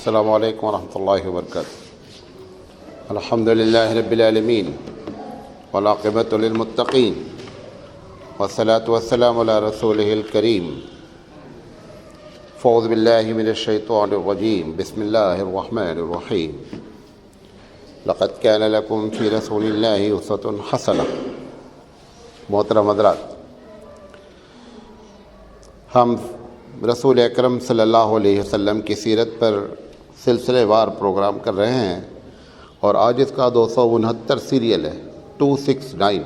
السلام علیکم ورحمۃ اللہ وبرکاتہ۔ الحمد للہ رب العالمین والعاقبۃ للمتقین والصلاة والسلام علی رسولہ الکریم۔ فاعوذ باللہ من الشیطان الرجیم، بسم اللہ الرحمن الرحیم۔ لقد کان لکم فی رسول اللہ اسوۃ حسنہ۔ محترم حضرات، ہم رسول اکرم صلی اللہ علیہ وسلم کی سیرت پر سلسلے وار پروگرام کر رہے ہیں، اور آج اس کا 269 سیریل ہے، 269۔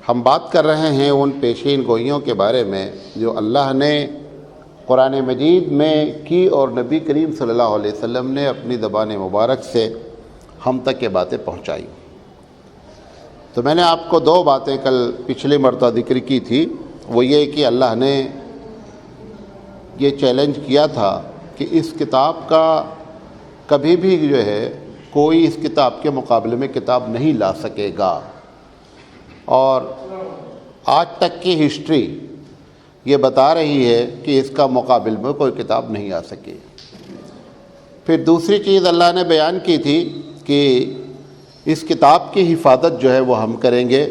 ہم بات کر رہے ہیں ان پیشین گوئیوں کے بارے میں جو اللہ نے قرآن مجید میں کی اور نبی کریم صلی اللہ علیہ وسلم نے اپنی زبان مبارک سے ہم تک یہ باتیں پہنچائی۔ تو میں نے آپ کو 2 باتیں کل پچھلے مرتبہ ذکر کی تھی، وہ یہ کہ اللہ نے یہ چیلنج کیا تھا کہ اس کتاب کا کبھی بھی جو ہے کوئی اس کتاب کے مقابلے میں کتاب نہیں لا سکے گا، اور آج تک کی ہسٹری یہ بتا رہی ہے کہ اس کا مقابل میں کوئی کتاب نہیں آ سکے۔ پھر دوسری چیز اللہ نے بیان کی تھی کہ اس کتاب کی حفاظت جو ہے وہ ہم کریں گے،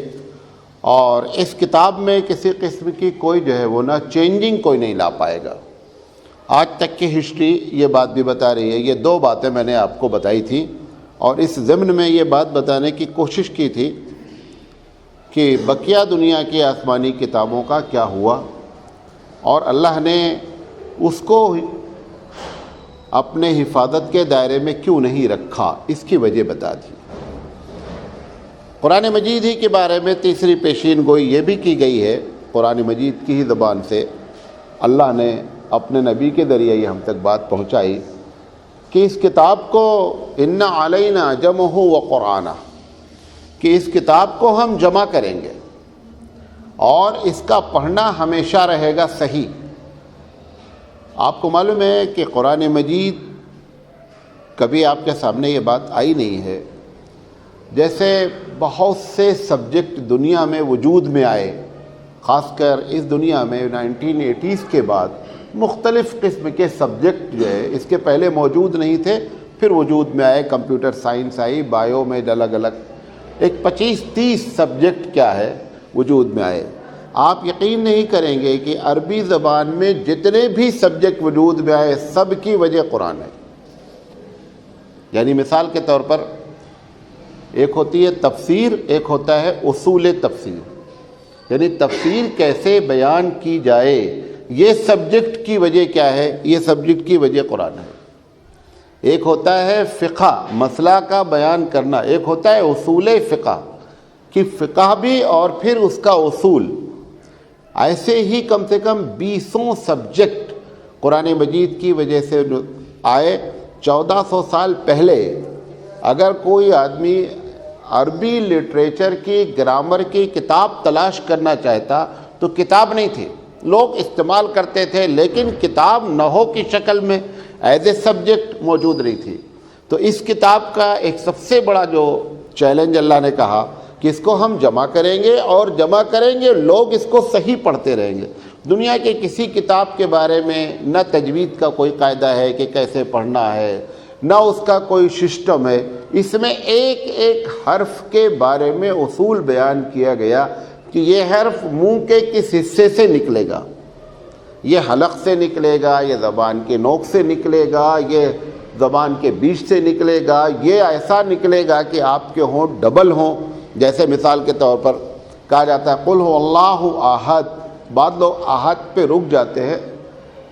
اور اس کتاب میں کسی قسم کی کوئی جو ہے وہ نہ چینجنگ کوئی نہیں لا پائے گا۔ آج تک کی ہسٹری یہ بات بھی بتا رہی ہے۔ یہ 2 باتیں میں نے آپ کو بتائی تھی، اور اس ضمن میں یہ بات بتانے کی کوشش کی تھی کہ بقیہ دنیا کی آسمانی کتابوں کا کیا ہوا، اور اللہ نے اس کو اپنے حفاظت کے دائرے میں کیوں نہیں رکھا، اس کی وجہ بتا دی۔ قرآن مجید ہی کے بارے میں تیسری پیشین گوئی یہ بھی کی گئی ہے، قرآن مجید کی ہی زبان سے اللہ نے اپنے نبی کے ذریعے یہ ہم تک بات پہنچائی کہ اس کتاب کو ان علینا جمعہ و قرآنہ، کہ اس کتاب کو ہم جمع کریں گے اور اس کا پڑھنا ہمیشہ رہے گا صحیح۔ آپ کو معلوم ہے کہ قرآن مجید کبھی آپ کے سامنے یہ بات آئی نہیں ہے۔ جیسے بہت سے سبجیکٹ دنیا میں وجود میں آئے، خاص کر اس دنیا میں 1980s کے بعد مختلف قسم کے سبجیکٹ جو ہے اس کے پہلے موجود نہیں تھے، پھر وجود میں آئے۔ کمپیوٹر سائنس آئی، بایو میں الگ الگ ایک 25-30 سبجیکٹ کیا ہے وجود میں آئے۔ آپ یقین نہیں کریں گے کہ عربی زبان میں جتنے بھی سبجیکٹ وجود میں آئے سب کی وجہ قرآن ہے۔ یعنی مثال کے طور پر ایک ہوتی ہے تفسیر، ایک ہوتا ہے اصول تفسیر، یعنی تفسیر کیسے بیان کی جائے، یہ سبجیکٹ کی وجہ کیا ہے، یہ سبجیکٹ کی وجہ قرآن ہے۔ ایک ہوتا ہے فقہ، مسئلہ کا بیان کرنا، ایک ہوتا ہے اصول فقہ کہ فقہ بھی اور پھر اس کا اصول۔ ایسے ہی کم سے کم 20 سبجیکٹ قرآن مجید کی وجہ سے آئے۔ 1400 سال پہلے اگر کوئی آدمی عربی لٹریچر کی، گرامر کی کتاب تلاش کرنا چاہتا تو کتاب نہیں تھی، لوگ استعمال کرتے تھے، لیکن کتاب نحو کی شکل میں ایز اے سبجیکٹ موجود نہیں تھی۔ تو اس کتاب کا ایک سب سے بڑا جو چیلنج اللہ نے کہا کہ اس کو ہم جمع کریں گے، اور جمع کریں گے لوگ اس کو صحیح پڑھتے رہیں گے۔ دنیا کے کسی کتاب کے بارے میں نہ تجوید کا کوئی قاعدہ ہے کہ کیسے پڑھنا ہے، نہ اس کا کوئی سسٹم ہے۔ اس میں ایک ایک حرف کے بارے میں اصول بیان کیا گیا کہ یہ حرف منہ کے کس حصے سے نکلے گا، یہ حلق سے نکلے گا، یہ زبان کے نوک سے نکلے گا، یہ زبان کے بیچ سے نکلے گا، یہ ایسا نکلے گا کہ آپ کے ہونٹ ڈبل ہوں۔ جیسے مثال کے طور پر کہا جاتا ہے قل هو اللہ احد، بعض لوگ احد پہ رک جاتے ہیں،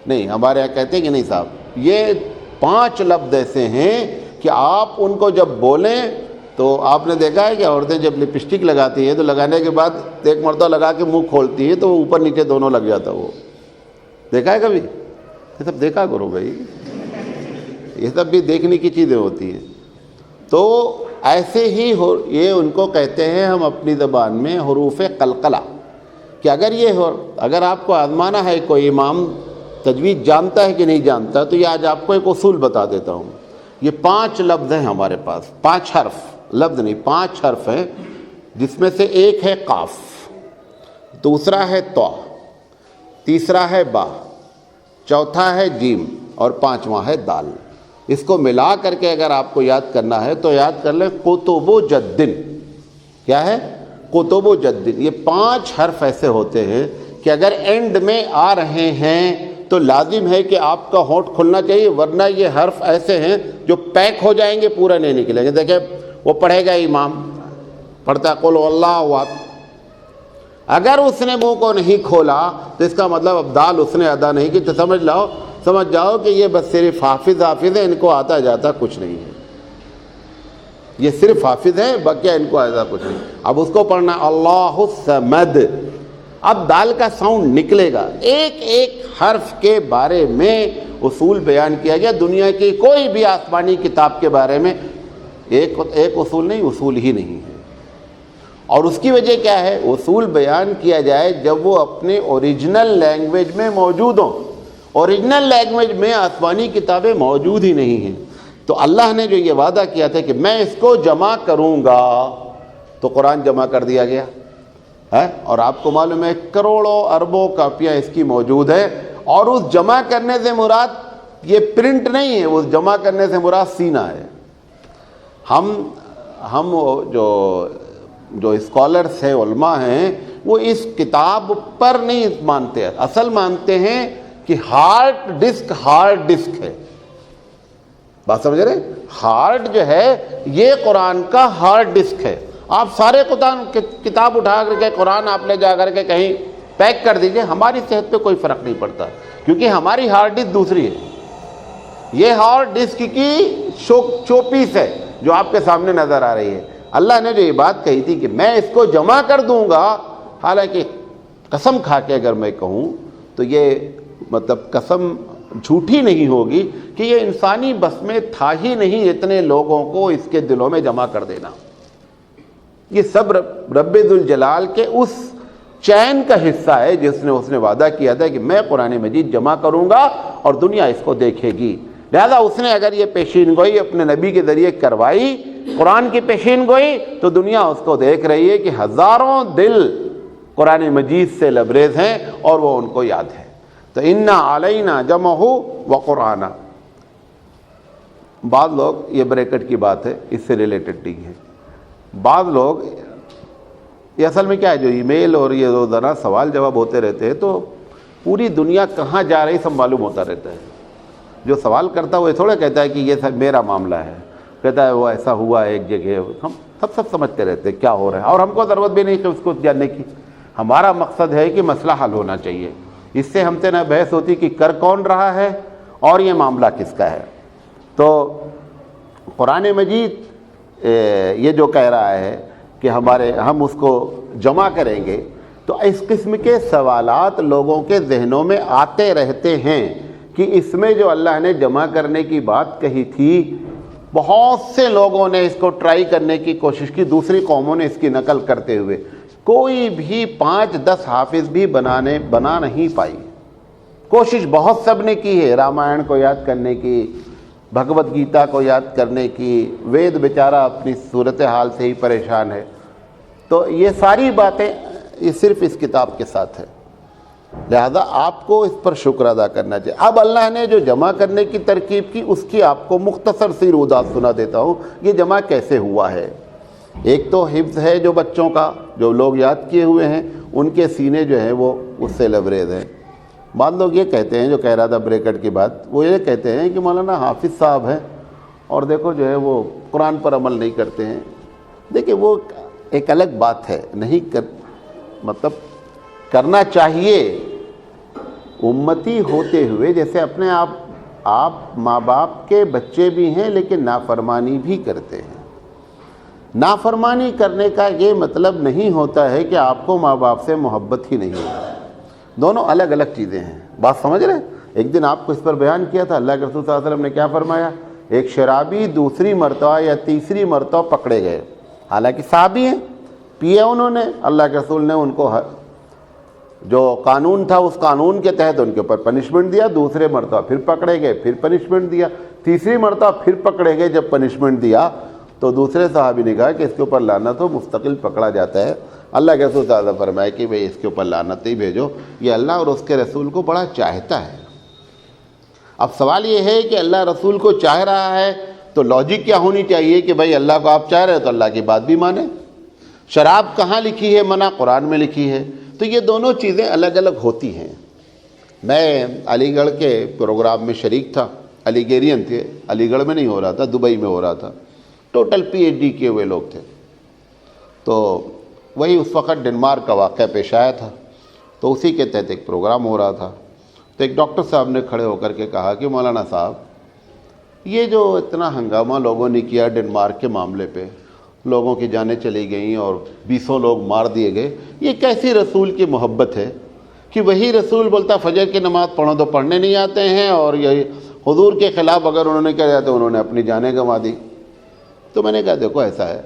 نہیں ہمارے یہاں کہتے ہیں کہ نہیں صاحب، یہ 5 لفظ ایسے ہیں کہ آپ ان کو جب بولیں تو آپ نے دیکھا ہے کہ عورتیں جب لپسٹک لگاتی ہیں تو لگانے کے بعد ایک مرتبہ لگا کے منہ کھولتی ہے تو اوپر نیچے دونوں لگ جاتا، وہ دیکھا ہے کبھی؟ یہ سب دیکھا کرو بھائی، یہ سب بھی دیکھنے کی چیزیں ہوتی ہیں۔ تو ایسے ہی یہ ان کو کہتے ہیں ہم اپنی زبان میں حروف قلقلہ، کہ اگر آپ کو آزمانا ہے کوئی امام تجوید جانتا ہے کہ نہیں جانتا، تو یہ آج آپ کو ایک اصول بتا دیتا ہوں۔ یہ 5 لفظ ہیں ہمارے پاس، 5 حرف، لفظ نہیں 5 حرف ہیں، جس میں سے ایک ہے قاف، دوسرا ہے طا، تیسرا ہے با، چوتھا ہے جیم، اور پانچواں ہے دال۔ اس کو ملا کر کے اگر آپ کو یاد کرنا ہے تو یاد کر لیں قطب و جدن۔ کیا ہے؟ قطب و جدن۔ یہ 5 حرف ایسے ہوتے ہیں کہ اگر اینڈ میں آ رہے ہیں تو لازم ہے کہ آپ کا ہونٹ کھلنا چاہیے، ورنہ یہ حرف ایسے ہیں جو پیک ہو جائیں گے، پورا نہیں نکلیں گے۔ دیکھیں وہ پڑھے گا امام، پڑھتا قل اللہ احد، اگر اس نے منہ کو نہیں کھولا تو اس کا مطلب اب دال اس نے ادا نہیں کی، تو سمجھ جاؤ کہ یہ بس صرف حافظ ہے، ان کو آتا جاتا کچھ نہیں ہے، یہ صرف حافظ ہے، باقی ان کو آتا کچھ نہیں۔ اب اس کو پڑھنا اللہ الصمد، اب دال کا ساؤنڈ نکلے گا۔ ایک ایک حرف کے بارے میں اصول بیان کیا گیا، دنیا کی کوئی بھی آسمانی کتاب کے بارے میں ایک اصول نہیں، اصول ہی نہیں ہے۔ اور اس کی وجہ کیا ہے؟ اصول بیان کیا جائے جب وہ اپنے اوریجنل لینگویج میں موجود ہوں۔ اوریجنل لینگویج میں آسمانی کتابیں موجود ہی نہیں ہیں۔ تو اللہ نے جو یہ وعدہ کیا تھا کہ میں اس کو جمع کروں گا، تو قرآن جمع کر دیا گیا ہے، اور آپ کو معلوم ہے کروڑوں اربوں کاپیاں اس کی موجود ہے۔ اور اس جمع کرنے سے مراد یہ پرنٹ نہیں ہے، اس جمع کرنے سے مراد سینہ ہے۔ ہم جو اسکالرس ہیں، علماء ہیں، وہ اس کتاب پر نہیں مانتے، اصل مانتے ہیں کہ ہارڈ ڈسک ہے۔ بات سمجھ رہے؟ ہارڈ جو ہے یہ قرآن کا ہارڈ ڈسک ہے۔ آپ سارے کتاب اٹھا کر کے قرآن آپ لے جا کر کے کہیں پیک کر دیجئے، ہماری صحت پہ کوئی فرق نہیں پڑتا، کیونکہ ہماری ہارڈ ڈسک دوسری ہے۔ یہ ہارڈ ڈسک کی شو پیس ہے جو آپ کے سامنے نظر آ رہی ہے۔ اللہ نے جو یہ بات کہی تھی کہ میں اس کو جمع کر دوں گا، حالانکہ قسم کھا کے اگر میں کہوں تو یہ مطلب قسم جھوٹی نہیں ہوگی کہ یہ انسانی بس میں تھا ہی نہیں اتنے لوگوں کو اس کے دلوں میں جمع کر دینا۔ یہ سب رب ذوالجلال کے اس چین کا حصہ ہے جس نے وعدہ کیا تھا کہ میں قرآن مجید جمع کروں گا اور دنیا اس کو دیکھے گی۔ لہذا اس نے اگر یہ پیشین گوئی اپنے نبی کے ذریعے کروائی، قرآن کی پیشین گوئی، تو دنیا اس کو دیکھ رہی ہے کہ ہزاروں دل قرآن مجید سے لبریز ہیں اور وہ ان کو یاد ہے۔ تو انا علینا جمعہ و قرآن۔ بعض لوگ، یہ بریکٹ کی بات ہے، اس سے ریلیٹڈ نہیں ہے، بعض لوگ یہ اصل میں کیا ہے، جو ای میل اور یہ روزانہ سوال جواب ہوتے رہتے ہیں تو پوری دنیا کہاں جا رہی سب معلوم ہوتا رہتا ہے۔ جو سوال کرتا ہے وہ تھوڑا کہتا ہے کہ یہ سب میرا معاملہ ہے، کہتا ہے وہ ایسا ہوا ہے ایک جگہ، ہم سب سمجھتے رہتے ہیں کیا ہو رہا ہے، اور ہم کو ضرورت بھی نہیں کہ اس کو جاننے کی۔ ہمارا مقصد ہے کہ مسئلہ حل ہونا چاہیے، اس سے ہم سے نہ بحث ہوتی کہ کر کون رہا ہے اور یہ معاملہ کس کا ہے۔ تو قرآن مجید یہ جو کہہ رہا ہے کہ ہم اس کو جمع کریں گے، تو اس قسم کے سوالات لوگوں کے ذہنوں میں آتے رہتے ہیں کہ اس میں جو اللہ نے جمع کرنے کی بات کہی تھی، بہت سے لوگوں نے اس کو ٹرائی کرنے کی کوشش کی، دوسری قوموں نے اس کی نقل کرتے ہوئے، کوئی بھی 5-10 حافظ بھی بنا نہیں پائی۔ کوشش بہت سب نے کی ہے، رامائن کو یاد کرنے کی، بھگوت گیتا کو یاد کرنے کی، وید بیچارہ اپنی صورتحال سے ہی پریشان ہے۔ تو یہ ساری باتیں یہ صرف اس کتاب کے ساتھ ہے، لہذا آپ کو اس پر شکر ادا کرنا چاہیے۔ اب اللہ نے جو جمع کرنے کی ترکیب کی، اس کی آپ کو مختصر سی روایت سنا دیتا ہوں، یہ جمع کیسے ہوا ہے۔ ایک تو حفظ ہے جو بچوں کا، جو لوگ یاد کیے ہوئے ہیں ان کے سینے جو ہیں وہ اس سے لبریز ہیں۔ بعض لوگ یہ کہتے ہیں، جو کہہ رہا تھا بریکٹ کی بات، وہ یہ کہتے ہیں کہ مولانا حافظ صاحب ہیں اور دیکھو جو ہے وہ قرآن پر عمل نہیں کرتے ہیں۔ دیکھیں وہ ایک الگ بات ہے، مطلب کرنا چاہیے امتی ہوتے ہوئے، جیسے اپنے آپ ماں باپ کے بچے بھی ہیں لیکن نافرمانی بھی کرتے ہیں۔ نافرمانی کرنے کا یہ مطلب نہیں ہوتا ہے کہ آپ کو ماں باپ سے محبت ہی نہیں ہے، دونوں الگ الگ چیزیں ہیں۔ بات سمجھ رہے ہیں؟ ایک دن آپ کو اس پر بیان کیا تھا، اللہ کے رسول صلی اللہ علیہ وسلم نے کیا فرمایا، ایک شرابی دوسری مرتبہ یا تیسری مرتبہ پکڑے گئے، حالانکہ صحابی ہیں، پیے انہوں نے، اللہ کے رسول نے ان کو جو قانون تھا اس قانون کے تحت ان کے اوپر پنشمنٹ دیا، دوسرے مرتبہ پھر پکڑے گئے، پھر پنشمنٹ دیا، تیسری مرتبہ پھر پکڑے گئے۔ جب پنشمنٹ دیا تو دوسرے صحابی نے کہا کہ اس کے اوپر لعنت ہو، مستقل پکڑا جاتا ہے۔ اللہ کے رسول صلی اللہ علیہ وسلم فرمایا کہ بھئی اس کے اوپر لعنت ہی بھیجو، یہ اللہ اور اس کے رسول کو بڑا چاہتا ہے۔ اب سوال یہ ہے کہ اللہ رسول کو چاہ رہا ہے تو لاجک کیا ہونی چاہیے کہ بھائی اللہ کو آپ چاہ رہے ہیں تو اللہ کی بات بھی مانیں۔ شراب کہاں لکھی ہے منع؟ قرآن میں لکھی ہے۔ تو یہ دونوں چیزیں الگ الگ ہوتی ہیں۔ میں علی گڑھ کے پروگرام میں شریک تھا، علی گیرین تھے، علی گڑھ میں نہیں ہو رہا تھا، دبئی میں ہو رہا تھا، ٹوٹل پی ایچ ڈی کیے ہوئے لوگ تھے۔ تو وہی اس وقت ڈنمارک کا واقعہ پیش آیا تھا، تو اسی کے تحت ایک پروگرام ہو رہا تھا۔ تو ایک ڈاکٹر صاحب نے کھڑے ہو کر کے کہا کہ مولانا صاحب، یہ جو اتنا ہنگامہ لوگوں نے کیا ڈنمارک کے معاملے پہ، لوگوں کی جانیں چلی گئیں اور 20 لوگ مار دیے گئے، یہ کیسی رسول کی محبت ہے کہ وہی رسول بولتا فجر کی نماز پڑھو تو پڑھنے نہیں آتے ہیں، اور یہ حضور کے خلاف اگر انہوں نے کیا تو انہوں نے اپنی جانیں گنوا دی۔ تو میں نے کہا دیکھو ایسا ہے،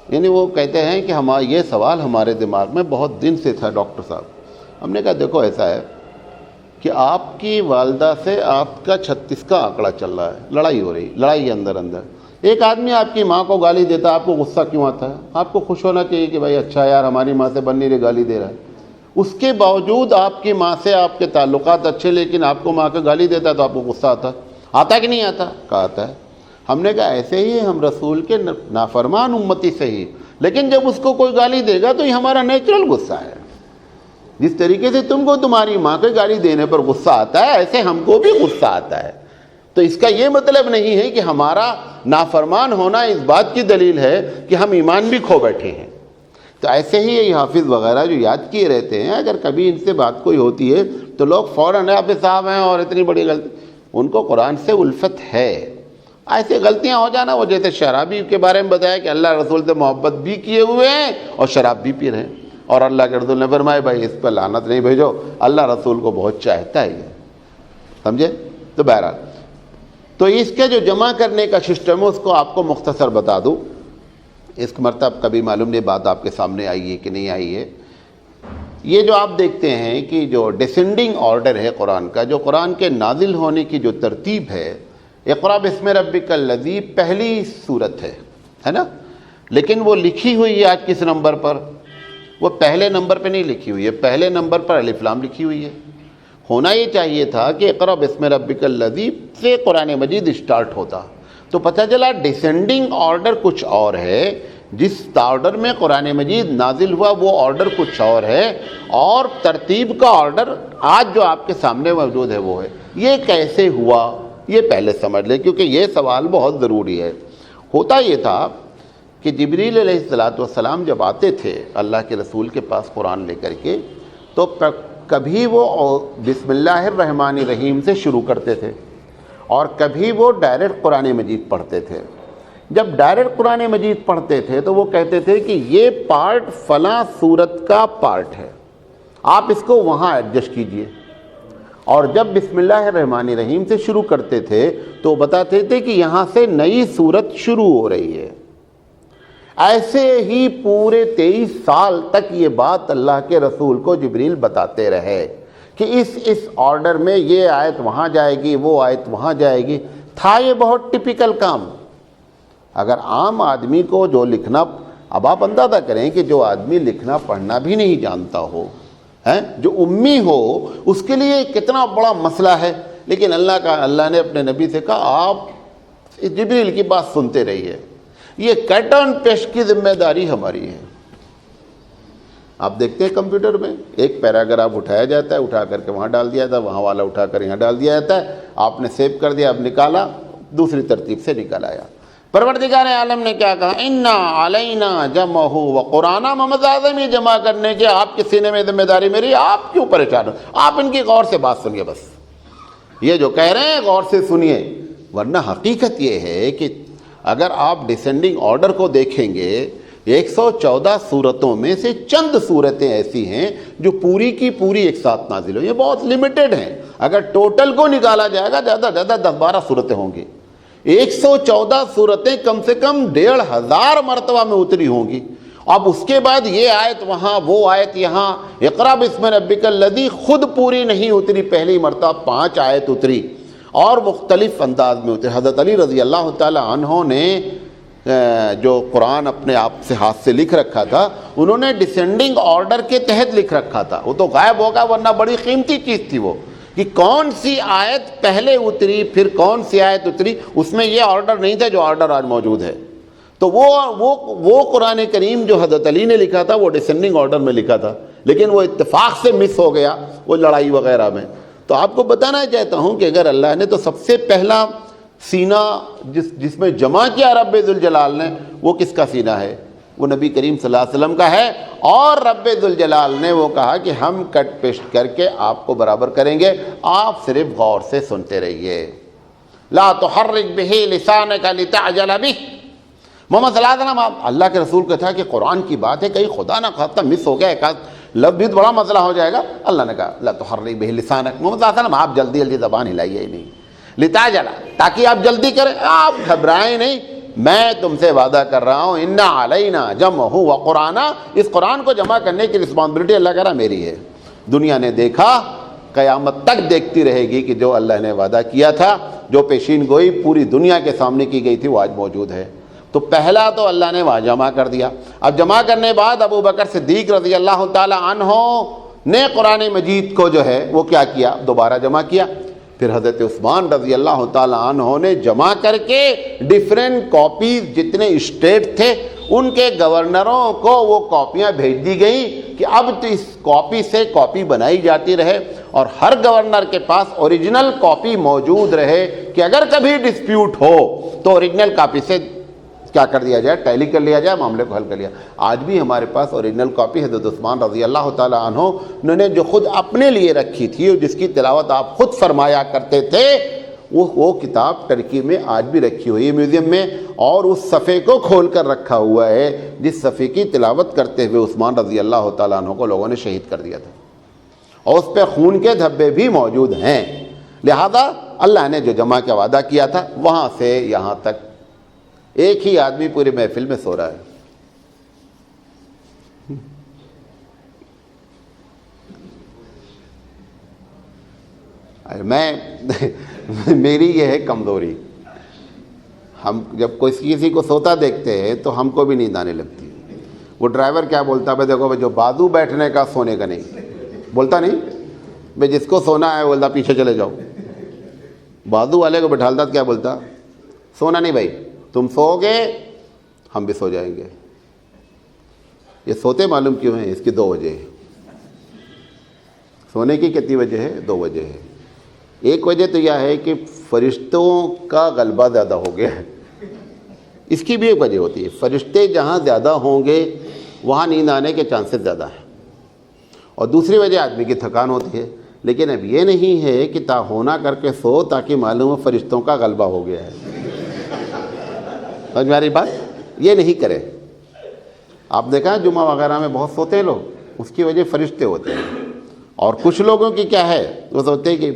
یعنی وہ کہتے ہیں کہ یہ سوال ہمارے دماغ میں بہت دن سے تھا ڈاکٹر صاحب۔ ہم نے کہا دیکھو ایسا ہے کہ آپ کی والدہ سے آپ کا 36 کا آنکڑا چل رہا ہے، لڑائی ہو رہی، لڑائی اندر اندر۔ ایک آدمی آپ کی ماں کو گالی دیتا، آپ کو غصہ کیوں آتا ہے؟ آپ کو خوش ہونا چاہیے کہ بھائی اچھا یار ہماری ماں سے بن نہیں رہی، گالی دے رہا ہے۔ اس کے باوجود آپ کی ماں سے آپ کے تعلقات اچھے، لیکن آپ کو ماں کا گالی دیتا تو آپ کو غصہ آتا کہ نہیں آتا؟ کہا آتا ہے۔ ہم نے کہا ایسے ہی ہم رسول کے نافرمان امتی سے ہی، لیکن جب اس کو کوئی گالی دے گا تو یہ ہمارا نیچرل غصہ ہے۔ جس طریقے سے تم کو تمہاری ماں کے گالی دینے پر غصہ آتا ہے، ایسے ہم کو بھی غصہ آتا ہے۔ تو اس کا یہ مطلب نہیں ہے کہ ہمارا نافرمان ہونا اس بات کی دلیل ہے کہ ہم ایمان بھی کھو بیٹھے ہیں۔ تو ایسے ہی یہ حافظ وغیرہ جو یاد کیے رہتے ہیں، اگر کبھی ان سے بات کوئی ہوتی ہے تو لوگ فوراً حافظ صاحب ہیں اور اتنی بڑی غلطی، ان کو قرآن سے الفت ہے۔ ایسے غلطیاں ہو جانا، وہ جیسے شرابی کے بارے میں بتایا کہ اللہ رسول سے محبت بھی کیے ہوئے ہیں اور شراب بھی پی رہے ہیں، اور اللہ کے رسول نے فرمایا بھائی اس پر لعنت نہیں بھیجو، اللہ رسول کو بہت چاہتا ہے یہ، سمجھے؟ تو بہرحال تو اس کے جو جمع کرنے کا سسٹم ہے اس کو آپ کو مختصر بتا دوں۔ اس مرتبہ کبھی معلوم نہیں بات آپ کے سامنے آئی ہے کہ نہیں آئی ہے۔ یہ جو آپ دیکھتے ہیں کہ جو ڈسینڈنگ آرڈر ہے قرآن کا، جو قرآن کے نازل ہونے کی جو ترتیب ہے، اقرأ بسم ربک الذی پہلی صورت ہے نا، لیکن وہ لکھی ہوئی ہے آج کس نمبر پر؟ وہ پہلے نمبر پہ نہیں لکھی ہوئی ہے، پہلے نمبر پر الف لام لکھی ہوئی ہے۔ ہونا یہ چاہیے تھا کہ اقرأ بسم ربک الذی سے قرآن مجید اسٹارٹ ہوتا، تو پتہ چلا ڈسینڈنگ آرڈر کچھ اور ہے، جس آرڈر میں قرآن مجید نازل ہوا وہ آرڈر کچھ اور ہے، اور ترتیب کا آرڈر آج جو آپ کے سامنے موجود ہے وہ ہے۔ یہ کیسے ہوا یہ پہلے سمجھ لیں، کیونکہ یہ سوال بہت ضروری ہے۔ ہوتا یہ تھا کہ جبریل علیہ السلام جب آتے تھے اللہ کے رسول کے پاس قرآن لے کر کے، تو کبھی وہ بسم اللہ الرحمن الرحیم سے شروع کرتے تھے، اور کبھی وہ ڈائریکٹ قرآن مجید پڑھتے تھے۔ جب ڈائریکٹ قرآن مجید پڑھتے تھے تو وہ کہتے تھے کہ یہ پارٹ فلاں سورت کا پارٹ ہے، آپ اس کو وہاں ایڈجسٹ کیجئے۔ اور جب بسم اللہ الرحمن الرحیم سے شروع کرتے تھے تو بتاتے تھے کہ یہاں سے نئی سورت شروع ہو رہی ہے۔ ایسے ہی پورے 23 سال تک یہ بات اللہ کے رسول کو جبریل بتاتے رہے کہ اس آرڈر میں یہ آیت وہاں جائے گی، وہ آیت وہاں جائے گی۔ تھا یہ بہت ٹپیکل کام۔ اگر عام آدمی کو جو لکھنا، اب آپ اندازہ کریں کہ جو آدمی لکھنا پڑھنا بھی نہیں جانتا ہو، جو امی ہو، اس کے لیے کتنا بڑا مسئلہ ہے، لیکن اللہ نے اپنے نبی سے کہا آپ جبریل کی بات سنتے رہیے، یہ کٹ اینڈ پیسٹ کی ذمہ داری ہماری ہے۔ آپ دیکھتے ہیں کمپیوٹر میں ایک پیراگراف اٹھایا جاتا ہے، اٹھا کر کے وہاں ڈال دیا جاتا ہے، وہاں والا اٹھا کر یہاں ڈال دیا جاتا ہے، آپ نے سیو کر دیا، اب نکالا، دوسری ترتیب سے نکال آیا۔ پروردگار عالم نے کیا کہا؟ انا علینا جمعہ وقرآنہ، محمد اعظم یہ جمع کرنے کے آپ کے سینے میں ذمہ داری میری، آپ کیوں پریشان ہو؟ آپ ان کی غور سے بات سنیے، بس یہ جو کہہ رہے ہیں غور سے سنیے، ورنہ حقیقت یہ ہے کہ اگر آپ ڈسینڈنگ آرڈر کو دیکھیں گے، 114 صورتوں میں سے چند صورتیں ایسی ہیں جو پوری کی پوری ایک ساتھ نازل ہوئی، یہ بہت لمیٹڈ ہیں۔ اگر ٹوٹل کو نکالا جائے گا زیادہ زیادہ 10-12 صورتیں ہوں گی۔ 114 صورتیں کم سے کم 1500 مرتبہ میں اتری ہوں گی۔ اب اس کے بعد یہ آیت وہاں، وہ آیت یہاں، اقرأ بسم ربک الذی خود پوری نہیں اتری، پہلی مرتبہ 5 آیت اتری اور مختلف انداز میں اتری۔ حضرت علی رضی اللہ تعالی عنہ نے جو قرآن اپنے آپ سے ہاتھ سے لکھ رکھا تھا، انہوں نے ڈسینڈنگ آرڈر کے تحت لکھ رکھا تھا، وہ تو غائب ہوگا ورنہ بڑی قیمتی چیز تھی وہ، کہ کون سی آیت پہلے اتری پھر کون سی آیت اتری، اس میں یہ آرڈر نہیں تھا جو آرڈر آج موجود ہے. تو وہ قرآن کریم جو حضرت علی نے لکھا تھا وہ ڈسینڈنگ آرڈر میں لکھا تھا، لیکن وہ اتفاق سے مس ہو گیا وہ لڑائی وغیرہ میں. تو آپ کو بتانا چاہتا ہوں کہ اگر اللہ نے تو سب سے پہلا سینہ جس میں جمع کیا رب ذوالجلال نے، وہ کس کا سینہ ہے؟ وہ نبی کریم صلی اللہ علیہ وسلم کا ہے. اور رب ذوالجلال نے وہ کہا کہ ہم کٹ پیسٹ کر کے آپ کو برابر کریں گے، آپ صرف غور سے سنتے رہیے. لا تحرک بہ لسانک لتعجل بہ. محمد صلی اللہ علیہ وسلم اللہ کے رسول کا تھا کہ قرآن کی بات ہے، کہیں خدا نہ خواستہ مس ہو گیا ایک آدھ لفظ بھی بڑا مسئلہ ہو جائے گا. اللہ نے کہا لا تحرک بہ لسانک. محمد صلی اللہ علیہ وسلم آپ جلدی زبان ہلائیے ہی نہیں، لتعجل، تاکہ آپ جلدی کریں، آپ گھبرائیں نہیں. میں تم سے وعدہ کر رہا ہوں ان علینا جمعہ وقرآنہ، اس قرآن کو جمع کرنے کی رسپانسبلٹی اللہ کہہ رہا میری ہے. دنیا نے دیکھا، قیامت تک دیکھتی رہے گی کہ جو اللہ نے وعدہ کیا تھا، جو پیشین گوئی پوری دنیا کے سامنے کی گئی تھی، وہ آج موجود ہے. تو پہلا تو اللہ نے وہاں جمع کر دیا. اب جمع کرنے بعد ابو بکر صدیق رضی اللہ تعالی عنہ نے قرآن مجید کو جو ہے وہ کیا کیا، دوبارہ جمع کیا. پھر حضرت عثمان رضی اللہ تعالی عنہ نے جمع کر کے ڈیفرنٹ کاپیز جتنے اسٹیٹ تھے ان کے گورنروں کو وہ کاپیاں بھیج دی گئیں کہ اب تو اس کاپی سے کاپی بنائی جاتی رہے اور ہر گورنر کے پاس اوریجنل کاپی موجود رہے کہ اگر کبھی ڈسپیوٹ ہو تو اوریجنل کاپی سے کیا کر دیا جائے، ٹیلی کر لیا جائے، معاملے کو حل کر لیا. آج بھی ہمارے پاس اوریجنل کاپی حضرت عثمان رضی اللہ تعالی عنہ انہوں نے جو خود اپنے لیے رکھی تھی اور جس کی تلاوت آپ خود فرمایا کرتے تھے، وہ کتاب ترکی میں آج بھی رکھی ہوئی ہے میوزیم میں، اور اس صفحے کو کھول کر رکھا ہوا ہے جس صفحے کی تلاوت کرتے ہوئے عثمان رضی اللہ تعالیٰ عنہ کو لوگوں نے شہید کر دیا تھا، اور اس پہ خون کے دھبے بھی موجود ہیں. لہذا اللہ نے جو جمع کا وعدہ کیا تھا وہاں سے یہاں تک ایک ہی آدمی پوری محفل میں سو رہا ہے. میری یہ ہے کمزوری، ہم جب کسی کو سوتا دیکھتے ہیں تو ہم کو بھی نیند آنے لگتی ہے. وہ ڈرائیور کیا بولتا ہے، دیکھو جو بازو بیٹھنے کا سونے کا نہیں، بولتا نہیں بھائی جس کو سونا ہے بولتا پیچھے چلے جاؤ. بازو والے کو بٹھالتا کیا بولتا، سونا نہیں بھائی، تم سو گے ہم بھی سو جائیں گے. یہ سوتے معلوم کیوں ہیں؟ اس کی دو وجہ ہے. سونے کی کتنی وجہ ہے؟ دو وجہ ہے. ایک وجہ تو یہ ہے کہ فرشتوں کا غلبہ زیادہ ہو گیا ہے، اس کی بھی ایک وجہ ہوتی ہے. فرشتے جہاں زیادہ ہوں گے وہاں نیند آنے کے چانسز زیادہ ہیں. اور دوسری وجہ آدمی کی تھکان ہوتی ہے. لیکن اب یہ نہیں ہے کہ تا ہونا کر کے سو تاکہ معلوم ہو فرشتوں کا غلبہ ہو گیا ہے. سمجھ میں آ رہی بات؟ یہ نہیں کرے. آپ دیکھا جمعہ وغیرہ میں بہت سوتے ہیں لوگ، اس کی وجہ فرشتے ہوتے ہیں. اور کچھ لوگوں کی کیا ہے، وہ سوچتے ہیں کہ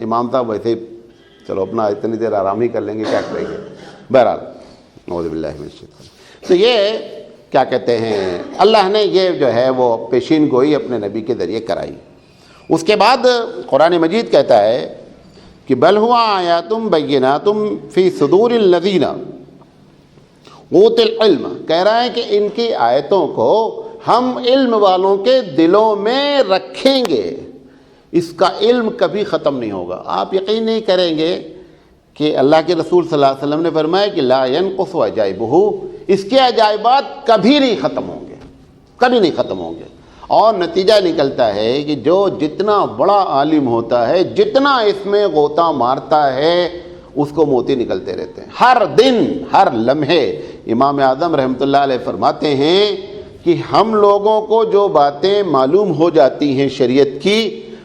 امام صاحب ویسے چلو اپنا اتنی دیر آرام ہی کر لیں گے، کیا کریں گے. بہرحال نعوذ باللہ من الشیطان. تو یہ کیا کہتے ہیں، اللہ نے یہ جو ہے وہ پیشین گوئی اپنے نبی کے ذریعے کرائی. اس کے بعد قرآن مجید کہتا ہے کہ بل ہوا آیاتم بیناتم فی صدور الذین اوتوا العلم، کہہ رہا ہے کہ ان کی آیتوں کو ہم علم والوں کے دلوں میں رکھیں گے. اس کا علم کبھی ختم نہیں ہوگا. آپ یقین نہیں کریں گے کہ اللہ کے رسول صلی اللہ علیہ وسلم نے فرمایا کہ لا ينقص عجائبہ، اس کے عجائبات کبھی نہیں ختم ہوں گے، کبھی نہیں ختم ہوں گے. اور نتیجہ نکلتا ہے کہ جو جتنا بڑا عالم ہوتا ہے، جتنا اس میں غوطہ مارتا ہے، اس کو موتی نکلتے رہتے ہیں ہر دن ہر لمحے. امام اعظم رحمۃ اللہ علیہ فرماتے ہیں کہ ہم لوگوں کو جو باتیں معلوم ہو جاتی ہیں شریعت کی،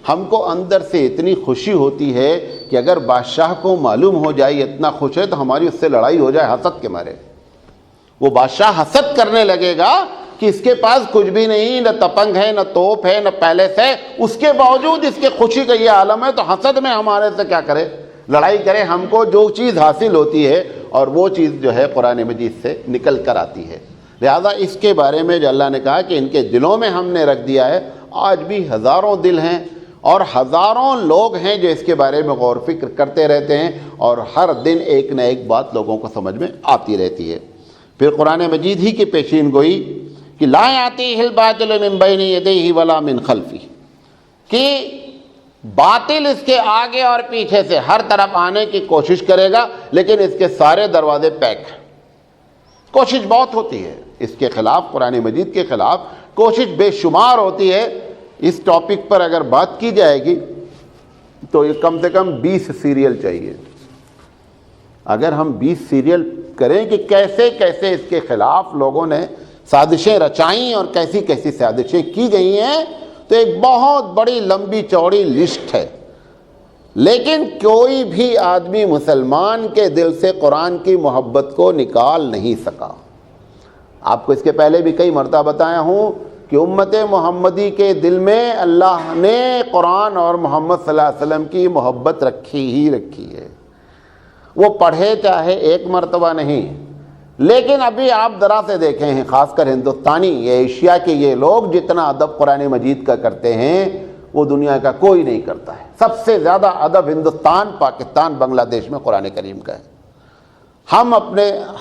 ہم کو اندر سے اتنی خوشی ہوتی ہے کہ اگر بادشاہ کو معلوم ہو جائے اتنا خوش ہے تو ہماری اس سے لڑائی ہو جائے حسد کے مارے. وہ بادشاہ حسد کرنے لگے گا کہ اس کے پاس کچھ بھی نہیں، نہ تپنگ ہے، نہ توپ ہے، نہ پیلس ہے، اس کے باوجود اس کے خوشی کا یہ عالم ہے، تو حسد میں ہمارے سے کیا کرے، لڑائی کرے. ہم کو جو چیز حاصل ہوتی ہے اور وہ چیز جو ہے قرآن مجید سے نکل کر آتی ہے. لہذا اس کے بارے میں جو اللہ نے کہا کہ ان کے دلوں میں ہم نے رکھ دیا ہے. آج بھی ہزاروں دل ہیں اور ہزاروں لوگ ہیں جو اس کے بارے میں غور فکر کرتے رہتے ہیں، اور ہر دن ایک نہ ایک بات لوگوں کو سمجھ میں آتی رہتی ہے. پھر قرآن مجید ہی کی پیشین گوئی کہ لا یاتیہ الباطل من بین یدیہ ولا من خلفہ، کہ باطل اس کے آگے اور پیچھے سے ہر طرف آنے کی کوشش کرے گا، لیکن اس کے سارے دروازے پیک ہیں۔ کوشش بہت ہوتی ہے اس کے خلاف، قرآن مجید کے خلاف کوشش بے شمار ہوتی ہے۔ اس ٹاپک پر اگر بات کی جائے گی تو یہ کم سے کم 20 سیریل چاہیے۔ اگر ہم 20 سیریل کریں کہ کیسے کیسے اس کے خلاف لوگوں نے سازشیں رچائیں اور کیسی کیسی سازشیں کی گئی ہیں، تو ایک بہت بڑی لمبی چوڑی لسٹ ہے۔ لیکن کوئی بھی آدمی مسلمان کے دل سے قرآن کی محبت کو نکال نہیں سکا۔ آپ کو اس کے پہلے بھی کئی مرتبہ بتایا ہوں کہ امت محمدی کے دل میں اللہ نے قرآن اور محمد صلی اللہ علیہ وسلم کی محبت رکھی ہی رکھی ہے، وہ پڑھے چاہے ایک مرتبہ نہیں۔ لیکن ابھی آپ ذرا سے دیکھیں ہیں، خاص کر ہندوستانی، یہ ایشیا کے یہ لوگ جتنا ادب قرآن مجید کا کرتے ہیں وہ دنیا کا کوئی نہیں کرتا ہے۔ سب سے زیادہ ادب ہندوستان، پاکستان، بنگلہ دیش میں قرآن کریم کا ہے۔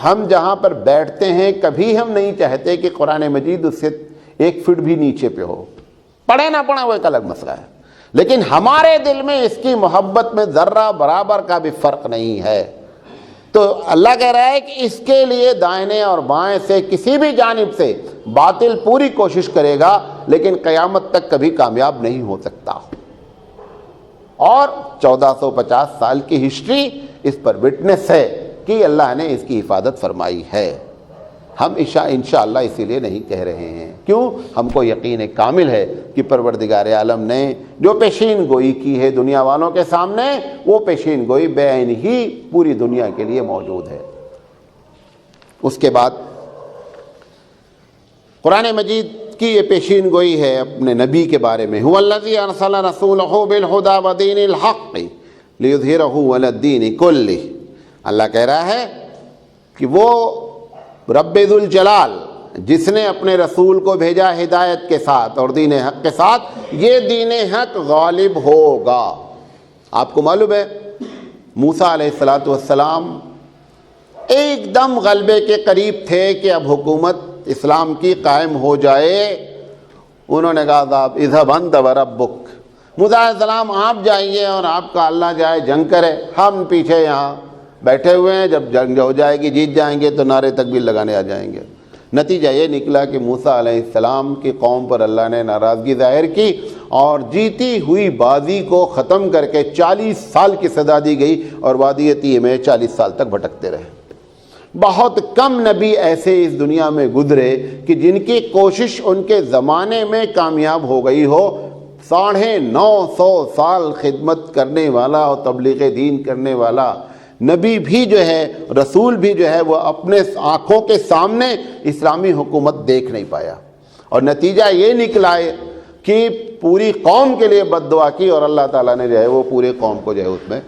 ہم جہاں پر بیٹھتے ہیں کبھی ہم نہیں چاہتے کہ قرآن مجید اس سے 1 فٹ بھی نیچے پہ ہو، پڑھے نہ پڑھے وہ ایک الگ مسئلہ ہے، لیکن ہمارے دل میں اس کی محبت میں ذرہ برابر کا بھی فرق نہیں ہے۔ تو اللہ کہہ رہا ہے کہ اس کے لیے دائنے اور بائیں سے کسی بھی جانب سے باطل پوری کوشش کرے گا، لیکن قیامت تک کبھی کامیاب نہیں ہو سکتا۔ اور 1450 سال کی ہسٹری اس پر وٹنس ہے کہ اللہ نے اس کی حفاظت فرمائی ہے۔ ہم انشاءاللہ اسی لیے نہیں کہہ رہے ہیں، کیوں؟ ہم کو یقین کامل ہے کہ پروردگار عالم نے جو پیشین گوئی کی ہے دنیا والوں کے سامنے، وہ پیشین گوئی بے عین ہی پوری دنیا کے لیے موجود ہے۔ اس کے بعد قرآن مجید کی یہ پیشین گوئی ہے اپنے نبی کے بارے میں، هو الذی ارسل رسولہ بالہدی ودین الحق لیظہرہ علی الدین کلہ۔ اللہ کہہ رہا ہے کہ وہ رب ذوالجلال جس نے اپنے رسول کو بھیجا ہدایت کے ساتھ اور دین حق کے ساتھ، یہ دین حق غالب ہوگا۔ آپ کو معلوم ہے موسیٰ علیہ السلام ایک دم غلبے کے قریب تھے کہ اب حکومت اسلام کی قائم ہو جائے۔ انہوں نے کہا اذهب انت وربک، موسیٰ علیہ السلام آپ جائیے اور آپ کا اللہ جائے جنگ کرے، ہم پیچھے یہاں بیٹھے ہوئے ہیں، جب جنگ ہو جائے گی جیت جائیں گے تو نعرے تکبیر لگانے آ جائیں گے۔ نتیجہ یہ نکلا کہ موسیٰ علیہ السلام کی قوم پر اللہ نے ناراضگی ظاہر کی اور جیتی ہوئی بازی کو ختم کر کے 40 سال کی سزا دی گئی، اور وادی تیہ میں 40 سال تک بھٹکتے رہے۔ بہت کم نبی ایسے اس دنیا میں گزرے کہ جن کی کوشش ان کے زمانے میں کامیاب ہو گئی ہو۔ 950 سال خدمت کرنے والا اور تبلیغ دین کرنے والا نبی بھی جو ہے، رسول بھی جو ہے، وہ اپنے آنکھوں کے سامنے اسلامی حکومت دیکھ نہیں پایا، اور نتیجہ یہ نکلا ہے کہ پوری قوم کے لیے بد دعا کی، اور اللہ تعالیٰ نے جو ہے وہ پورے قوم کو جو ہے اس میں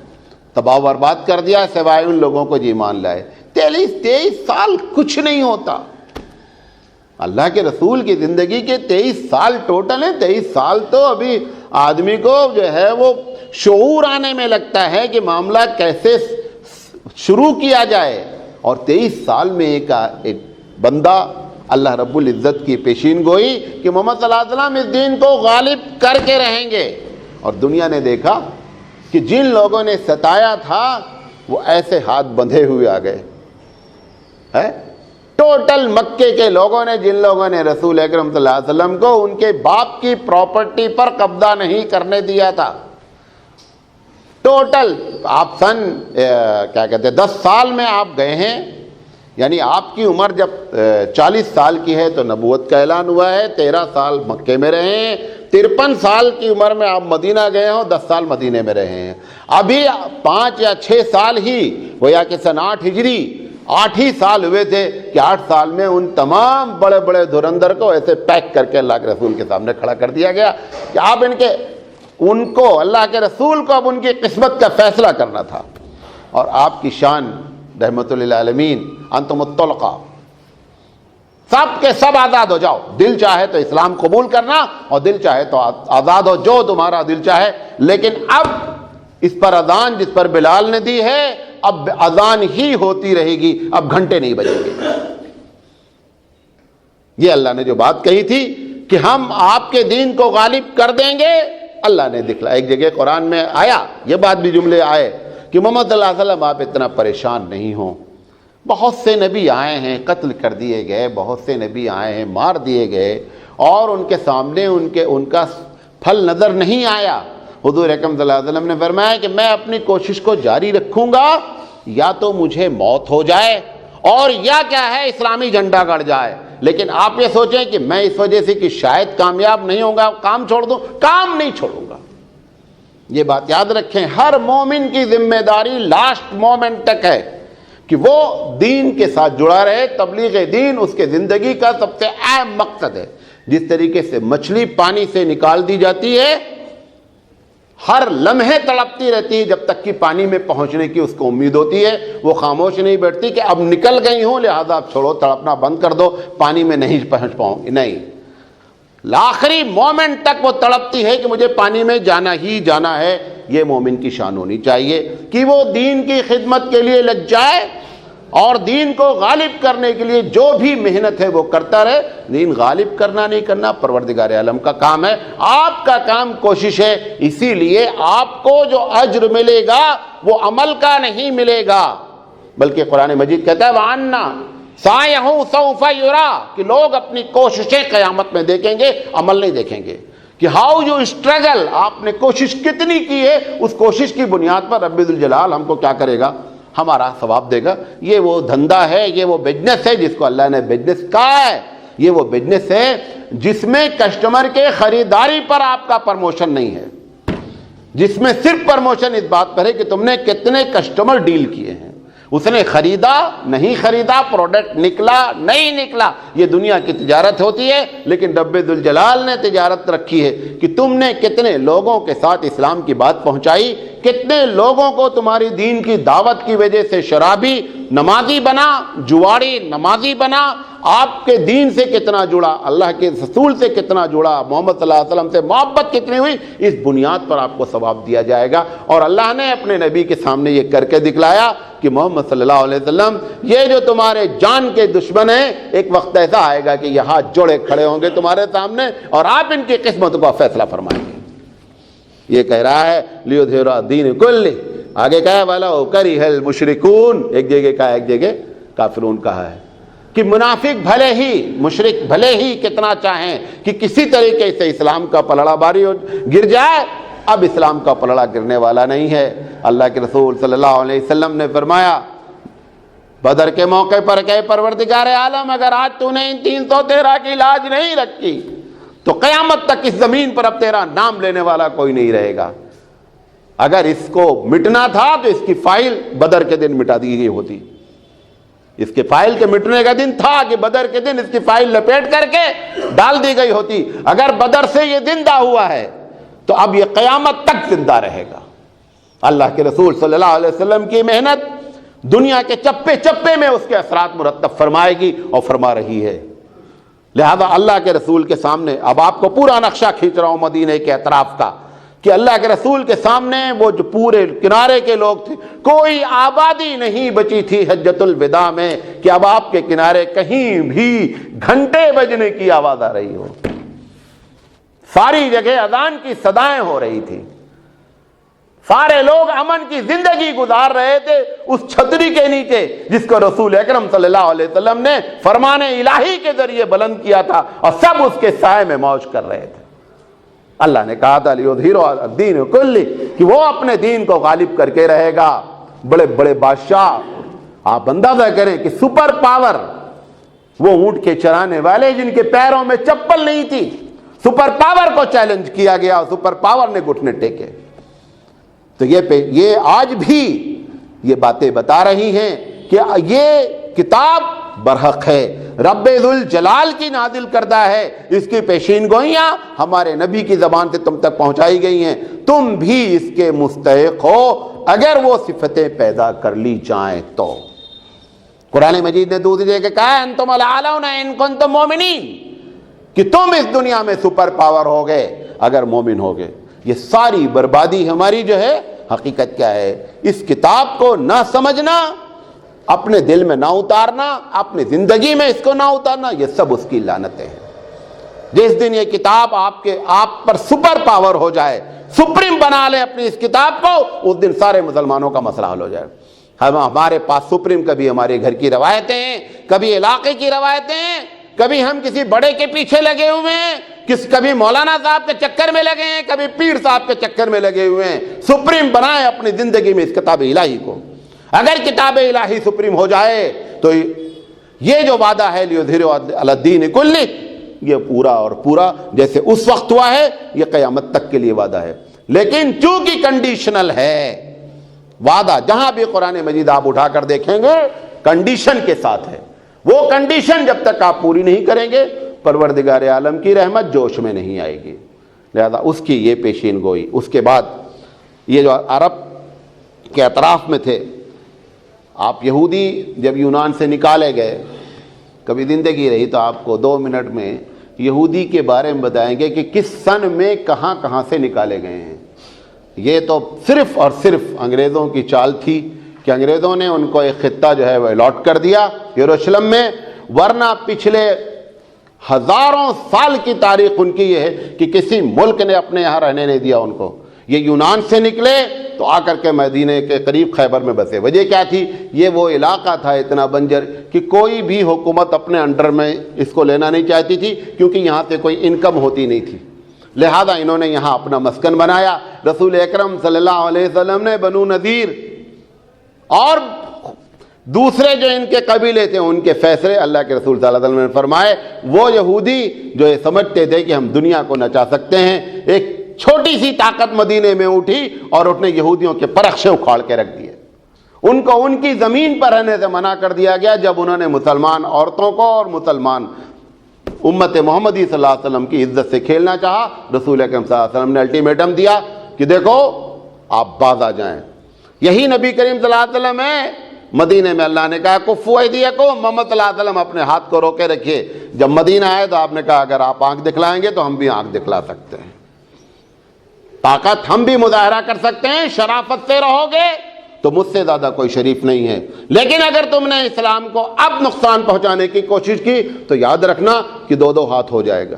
تباہ و برباد کر دیا، سوائے ان لوگوں کو جو ایمان لائے۔ 23 سال کچھ نہیں ہوتا۔ اللہ کے رسول کی زندگی کے 23 سال ٹوٹل ہیں۔ 23 سال تو ابھی آدمی کو جو ہے وہ شعور آنے میں لگتا ہے کہ معاملہ کیسے شروع کیا جائے، اور 23 سال میں ایک بندہ اللہ رب العزت کی پیشین گوئی کہ محمد صلی اللہ علیہ وسلم اس دین کو غالب کر کے رہیں گے، اور دنیا نے دیکھا کہ جن لوگوں نے ستایا تھا وہ ایسے ہاتھ بندھے ہوئے آ گئے۔ ٹوٹل مکے کے لوگوں نے، جن لوگوں نے رسول اکرم صلی اللہ علیہ وسلم کو ان کے باپ کی پراپرٹی پر قبضہ نہیں کرنے دیا تھا، ٹوٹل آپ کیا کہتے ہیں 10 سال میں آپ گئے ہیں، یعنی آپ کی عمر جب 40 سال کی ہے تو نبوت کا اعلان ہوا ہے، 13 سال مکے میں رہے ہیں، 53 سال کی عمر میں آپ مدینہ گئے ہو، 10 سال مدینے میں رہے ہیں۔ ابھی 5 یا 6 سال ہی گویا کہ سن 8 ہجری 8 ہی سال ہوئے تھے کہ 8 سال میں ان تمام بڑے بڑے دھرندر کو ایسے پیک کر کے اللہ کے رسول کے سامنے کھڑا کر دیا گیا کہ آپ ان کو اللہ کے رسول کو اب ان کی قسمت کا فیصلہ کرنا تھا، اور آپ کی شان رحمت للعالمین انتم الطلقاء، سب کے سب آزاد ہو جاؤ، دل چاہے تو اسلام قبول کرنا اور دل چاہے تو آزاد ہو، جو تمہارا دل چاہے۔ لیکن اب اس پر اذان جس پر بلال نے دی ہے، اب اذان ہی ہوتی رہے گی، اب گھنٹے نہیں بجیں گے۔ یہ اللہ نے جو بات کہی تھی کہ ہم آپ کے دین کو غالب کر دیں گے، اللہ نے دکھلایا. ایک جگہ قرآن میں آیا, یہ بات بھی جملے آئے کہ محمد صلی اللہ علیہ وسلم آپ اتنا پریشان نہیں ہوں. بہت سے نبی آئے ہیں, قتل کر دیے گئے, بہت سے نبی آئے ہیں, مار دیے گئے, اور ان کے سامنے ان کا پھل نظر نہیں آیا. حضور اکرم صلی اللہ علیہ وسلم نے فرمایا کہ میں اپنی کوشش کو جاری رکھوں گا, یا تو مجھے موت ہو جائے اور یا کیا ہے اسلامی جھنڈا گڑ جائے. لیکن آپ یہ سوچیں کہ میں اس وجہ سے کہ شاید کامیاب نہیں ہوں گا کام چھوڑ دوں, کام نہیں چھوڑوں گا. یہ بات یاد رکھیں, ہر مومن کی ذمہ داری لاسٹ مومنٹ تک ہے کہ وہ دین کے ساتھ جڑا رہے. تبلیغ دین اس کے زندگی کا سب سے اہم مقصد ہے. جس طریقے سے مچھلی پانی سے نکال دی جاتی ہے, ہر لمحے تڑپتی رہتی ہے جب تک کہ پانی میں پہنچنے کی اس کو امید ہوتی ہے. وہ خاموش نہیں بیٹھتی کہ اب نکل گئی ہوں لہذا اب چھوڑو, تڑپنا بند کر دو, پانی میں نہیں پہنچ پاؤں گی. نہیں, آخری مومنٹ تک وہ تڑپتی ہے کہ مجھے پانی میں جانا ہی جانا ہے. یہ مومن کی شان ہونی چاہیے کہ وہ دین کی خدمت کے لیے لگ جائے اور دین کو غالب کرنے کے لیے جو بھی محنت ہے وہ کرتا رہے. دین غالب کرنا نہیں کرنا پروردگار عالم کا کام ہے, آپ کا کام کوشش ہے. اسی لیے آپ کو جو اجر ملے گا وہ عمل کا نہیں ملے گا, بلکہ قرآن مجید کہتا ہے وَعَنَّا سَعْيَهُ سَوْفَ يُرَىٰ, کہ لوگ اپنی کوششیں قیامت میں دیکھیں گے, عمل نہیں دیکھیں گے. کہ ہاؤ یو اسٹرگل, آپ نے کوشش کتنی کی ہے, اس کوشش کی بنیاد پر رب ذوالجلال ہم کو کیا کرے گا, ہمارا ثواب دے گا. یہ وہ دھندا ہے, یہ وہ بزنس ہے جس کو اللہ نے بزنس کہا ہے. یہ وہ بزنس ہے جس میں کسٹمر کے خریداری پر آپ کا پروموشن نہیں ہے, جس میں صرف پروموشن اس بات پر ہے کہ تم نے کتنے کسٹمر ڈیل کیے ہیں. اس نے خریدا نہیں خریدا, پروڈکٹ نکلا نہیں نکلا, یہ دنیا کی تجارت ہوتی ہے. لیکن رب ذوالجلال نے تجارت رکھی ہے کہ تم نے کتنے لوگوں کے ساتھ اسلام کی بات پہنچائی, کتنے لوگوں کو تمہاری دین کی دعوت کی وجہ سے شرابی نمازی بنا, جواڑی نمازی بنا, آپ کے دین سے کتنا جڑا, اللہ کے رسول سے کتنا جڑا, محمد صلی اللہ علیہ وسلم سے محبت کتنی ہوئی, اس بنیاد پر آپ کو ثواب دیا جائے گا. اور اللہ نے اپنے نبی کے سامنے یہ کر کے دکھلایا کہ محمد صلی اللہ علیہ وسلم یہ جو تمہارے جان کے دشمن ہیں, ایک وقت ایسا آئے گا کہ یہ ہاتھ جوڑے کھڑے ہوں گے تمہارے سامنے اور آپ ان کی قسمت کا فیصلہ فرمائیں گے. یہ کہہ رہا ہے لیظہرہ دین کلہ, آگے کہا ہے وَلَوْ کَرِہَ الْمُشْرِكُونَ, ایک جگہ کہا ایک جگہ کافرون کہا ہے کہ منافق بھلے ہی, مشرک بھلے ہی کتنا چاہیں کہ کسی طریقے سے اسلام کا پلڑا باری گر جائے, اب اسلام کا پلڑا گرنے والا نہیں ہے. اللہ کے رسول صلی اللہ علیہ وسلم نے فرمایا بدر کے موقع پر کہ پروردگار عالم اگر آج تو نے ان 313 کی لاج نہیں رکھی تو قیامت تک اس زمین پر اب تیرا نام لینے والا کوئی نہیں رہے گا. اگر اس کو مٹنا تھا تو اس کی فائل بدر کے دن مٹا دی گئی ہوتی. اس کے فائل کے مٹنے کا دن تھا کہ بدر کے دن اس کی فائل لپیٹ کر کے ڈال دی گئی ہوتی. اگر بدر سے یہ دن دا ہوا ہے تو اب یہ قیامت تک زندہ رہے گا. اللہ کے رسول صلی اللہ علیہ وسلم کی محنت دنیا کے چپے چپے میں اس کے اثرات مرتب فرمائے گی اور فرما رہی ہے. لہذا اللہ کے رسول کے سامنے اب آپ کو پورا نقشہ کھینچ رہا ہوں مدینے کے اطراف کا کہ اللہ کے رسول کے سامنے وہ جو پورے کنارے کے لوگ تھے, کوئی آبادی نہیں بچی تھی حجۃ الوداع میں کہ اب آپ کے کنارے کہیں بھی گھنٹے بجنے کی آواز آ رہی ہو. ساری جگہ اذان کی صدائیں ہو رہی تھی, سارے لوگ امن کی زندگی گزار رہے تھے اس چھتری کے نیچے جس کو رسول اکرم صلی اللہ علیہ وسلم نے فرمان الہی کے ذریعے بلند کیا تھا, اور سب اس کے سائے میں موج کر رہے تھے. اللہ نے کہا تھا لیظہرہ الدین کلہ, کہ وہ اپنے دین کو غالب کر کے رہے گا. بڑے بڑے بادشاہ, آپ اندازہ کریں کہ سپر پاور, وہ اونٹ کے چرانے والے جن کے پیروں میں چپل نہیں تھی, سپر پاور کو چیلنج کیا گیا اور سپر پاور نے گھٹنے ٹیکے. تو یہ آج بھی یہ باتیں بتا رہی ہیں کہ یہ کتاب برحق ہے, رب ذوالجلال کی نازل کردہ ہے, اس کی پیشین گوئیاں ہمارے نبی کی زبان سے تم تک پہنچائی گئی ہیں. تم بھی اس کے مستحق ہو اگر وہ صفتیں پیدا کر لی جائیں تو. قرآن مجید نے دوسری جگہ کہا انتم الاعلون ان کنتم مومنین, کہ تم اس دنیا میں سپر پاور ہو گئے اگر مومن ہو گئے. یہ ساری بربادی ہماری جو ہے حقیقت کیا ہے, اس کتاب کو نہ سمجھنا, اپنے دل میں نہ اتارنا, اپنی زندگی میں اس کو نہ اتارنا, یہ سب اس کی لعنتیں ہیں. جس دن یہ کتاب آپ پر سپر پاور ہو جائے, سپریم بنا لے اپنی اس کتاب کو, اس دن سارے مسلمانوں کا مسئلہ حل ہو جائے. ہمارے پاس سپریم کبھی ہمارے گھر کی روایتیں ہیں, کبھی علاقے کی روایتیں ہیں, کبھی ہم کسی بڑے کے پیچھے لگے ہوئے ہیں, کبھی مولانا صاحب کے چکر میں لگے ہیں, کبھی پیر صاحب کے چکر میں لگے ہوئے ہیں. سپریم بنائے اپنی زندگی میں اس کتاب الہی کو. اگر کتاب الہی سپریم ہو جائے تو یہ جو وعدہ ہے لیظہرہ علی الدین کلہ, یہ پورا اور پورا جیسے اس وقت ہوا ہے یہ قیامت تک کے لیے وعدہ ہے. لیکن چونکہ کنڈیشنل ہے وعدہ, جہاں بھی قرآن مجید آپ اٹھا کر دیکھیں گے کنڈیشن کے ساتھ ہے. وہ کنڈیشن جب تک آپ پوری نہیں کریں گے پروردگار عالم کی رحمت جوش میں نہیں آئے گی. لہذا اس کی یہ پیشین گوئی. اس کے بعد یہ جو عرب کے اطراف میں تھے, آپ یہودی جب یونان سے نکالے گئے, کبھی زندگی رہی تو آپ کو 2 منٹ میں یہودی کے بارے میں بتائیں گے کہ کس سن میں کہاں کہاں سے نکالے گئے ہیں. یہ تو صرف اور صرف انگریزوں کی چال تھی کہ انگریزوں نے ان کو ایک خطہ جو ہے وہ الاٹ کر دیا یروشلم میں, ورنہ پچھلے ہزاروں سال کی تاریخ ان کی یہ ہے کہ کسی ملک نے اپنے یہاں رہنے نہیں دیا ان کو. یہ یونان سے نکلے تو آ کر کے مدینے کے قریب خیبر میں بسے. وجہ کیا تھی؟ یہ وہ علاقہ تھا اتنا بنجر کہ کوئی بھی حکومت اپنے انڈر میں اس کو لینا نہیں چاہتی تھی, کیونکہ یہاں سے کوئی انکم ہوتی نہیں تھی. لہذا انہوں نے یہاں اپنا مسکن بنایا. رسول اکرم صلی اللہ علیہ وسلم نے بنو نذیر اور دوسرے جو ان کے قبیلے تھے ان کے فیصلے اللہ کے رسول صلی اللہ علیہ وسلم نے فرمائے. وہ یہودی جو یہ سمجھتے تھے کہ ہم دنیا کو نچا سکتے ہیں, ایک چھوٹی سی طاقت مدینے میں اٹھی اور اس نے یہودیوں کے پرخشے اکھاڑ کے رکھ دیے. ان کو ان کی زمین پر رہنے سے منع کر دیا گیا جب انہوں نے مسلمان عورتوں کو اور مسلمان امت محمدی صلی اللہ علیہ وسلم کی عزت سے کھیلنا چاہا. رسول اکرم صلی اللہ علیہ وسلم نے الٹیمیٹم دیا کہ دیکھو آپ باز آ جائیں. یہی نبی کریم صلی اللہ علیہ وسلم ہے. مدینے میں اللہ نے کہا کفو ایدیکم, محمد صلی اللہ علیہ وسلم اپنے ہاتھ کو روکے رکھیے. جب مدینہ آئے تو آپ نے کہا اگر آپ آنکھ دکھلائیں گے تو ہم بھی آنکھ دکھلا سکتے ہیں, طاقت ہم بھی مظاہرہ کر سکتے ہیں, شرافت سے رہو گے تو مجھ سے زیادہ کوئی شریف نہیں ہے. لیکن اگر تم نے اسلام کو اب نقصان پہنچانے کی کوشش کی تو یاد رکھنا کہ 2 ہاتھ ہو جائے گا.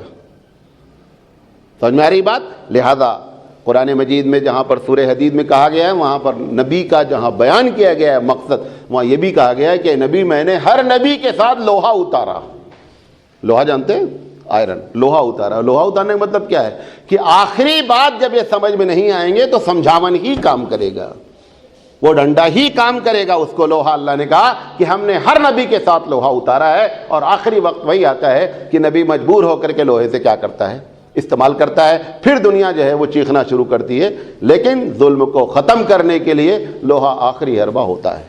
سمجھ میں آ رہی بات؟ لہذا قرآن مجید میں جہاں پر سورہ حدید میں کہا گیا ہے, وہاں پر نبی کا جہاں بیان کیا گیا ہے مقصد, وہاں یہ بھی کہا گیا ہے کہ نبی میں نے ہر نبی کے ساتھ لوہا اتارا. لوہا جانتے ہیں؟ آئرن. لوہا اتارا. لوہا اتارنے کا مطلب کیا ہے کہ آخری بات جب یہ سمجھ میں نہیں آئیں گے تو سمجھاون ہی کام کرے گا, وہ ڈنڈا ہی کام کرے گا. اس کو لوہا اللہ نے کہا کہ ہم نے ہر نبی کے ساتھ لوہا اتارا ہے, اور آخری وقت وہی آتا ہے کہ نبی مجبور ہو کر کے لوہے سے کیا کرتا ہے؟ استعمال کرتا ہے. پھر دنیا جو ہے وہ چیخنا شروع کرتی ہے. لیکن ظلم کو ختم کرنے کے لیے لوہا آخری حربہ ہوتا ہے.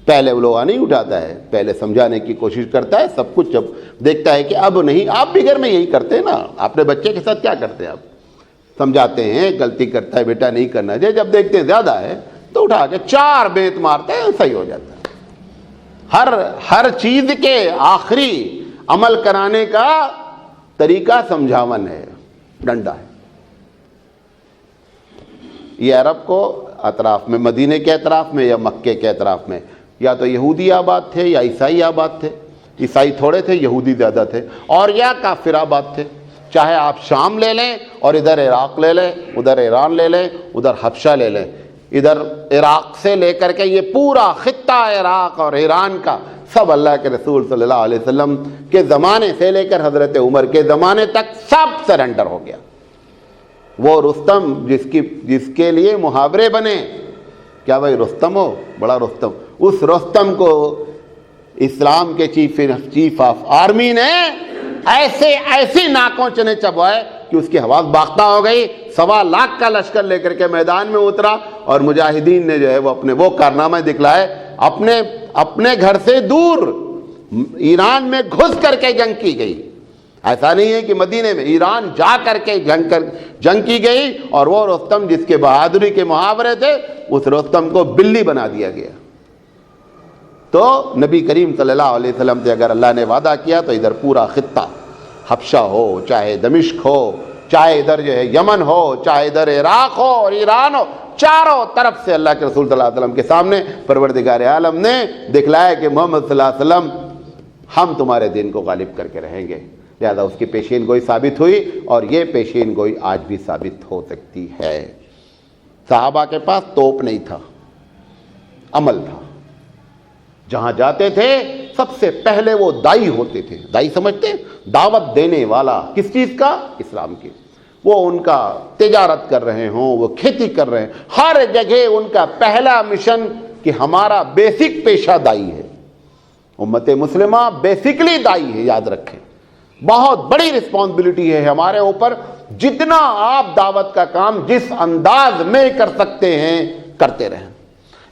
پہلے وہ لوہا نہیں اٹھاتا ہے, پہلے سمجھانے کی کوشش کرتا ہے. سب کچھ جب دیکھتا ہے کہ اب نہیں, آپ بھی گھر میں یہی کرتے ہیں نا, اپنے بچے کے ساتھ کیا کرتے ہیں آپ؟ سمجھاتے ہیں, غلطی کرتا ہے بیٹا نہیں کرنا چاہیے, جب دیکھتے ہیں زیادہ ہے تو اٹھا کے 4 بیت مارتے ہیں, صحیح ہو جاتا ہے. ہر چیز کے آخری عمل کرانے کا طریقہ سمجھاون ہے, ڈنڈا ہے. یہ عرب کو اطراف میں, مدینے کے اطراف میں یا مکے کے اطراف میں, یا تو یہودی آباد تھے یا عیسائی آباد تھے. عیسائی تھوڑے تھے, یہودی زیادہ تھے, اور یا کافر آباد تھے. چاہے آپ شام لے لیں اور ادھر عراق لے لیں, ادھر ایران لے لیں, ادھر حبشہ لے لیں. ادھر عراق سے لے کر کے یہ پورا خطہ عراق اور ایران کا سب اللہ کے رسول صلی اللہ علیہ وسلم کے زمانے سے لے کر حضرت عمر کے زمانے تک سب سرنڈر ہو گیا. وہ رستم جس کے لیے محاورے بنے, کیا بھائی رستم ہو, بڑا رستم, اس رستم کو اسلام کے چیف آف آرمی نے ایسی ناکوں چنے چبوائے کہ اس کی حواس باختہ ہو گئی. 1.25 لاکھ کا لشکر لے کر کے میدان میں اترا, اور مجاہدین نے جو ہے وہ اپنے وہ کارنامے دکھلائے. اپنے گھر سے دور ایران میں گھس کر کے جنگ کی گئی. ایسا نہیں ہے کہ مدینے میں, ایران جا کر کے جنگ کی گئی. اور وہ رستم جس کے بہادری کے محاورے تھے, اس رستم کو بلی بنا دیا گیا. تو نبی کریم صلی اللہ علیہ وسلم سے اگر اللہ نے وعدہ کیا تو ادھر پورا خطہ, حبشہ ہو, چاہے دمشق ہو, چاہے ادھر جو ہے یمن ہو, چاہے ادھر عراق ہو اور ایران ہو, چاروں طرف سے اللہ کے رسول صلی اللہ علیہ وسلم کے سامنے پروردگار عالم نے دکھلایا کہ محمد صلی اللہ علیہ وسلم ہم تمہارے دین کو غالب کر کے رہیں گے. لہذا اس کی پیشین گوئی ثابت ہوئی اور یہ پیشین گوئی آج بھی ثابت ہو سکتی ہے۔ صحابہ کے پاس توپ نہیں تھا، عمل تھا۔ جہاں جاتے تھے سب سے پہلے وہ دائی ہوتے تھے۔ دائی سمجھتے ہیں؟ دعوت دینے والا، کس چیز کا؟ اسلام کی۔ وہ ان کا تجارت کر رہے ہوں، وہ کھیتی کر رہے ہیں، ہر جگہ ان کا پہلا مشن کہ ہمارا بیسک پیشہ دائی ہے۔ امت مسلمہ بیسکلی دائی ہے، یاد رکھیں۔ بہت بڑی رسپانسبلٹی ہے ہمارے اوپر، جتنا آپ دعوت کا کام جس انداز میں کر سکتے ہیں کرتے رہیں۔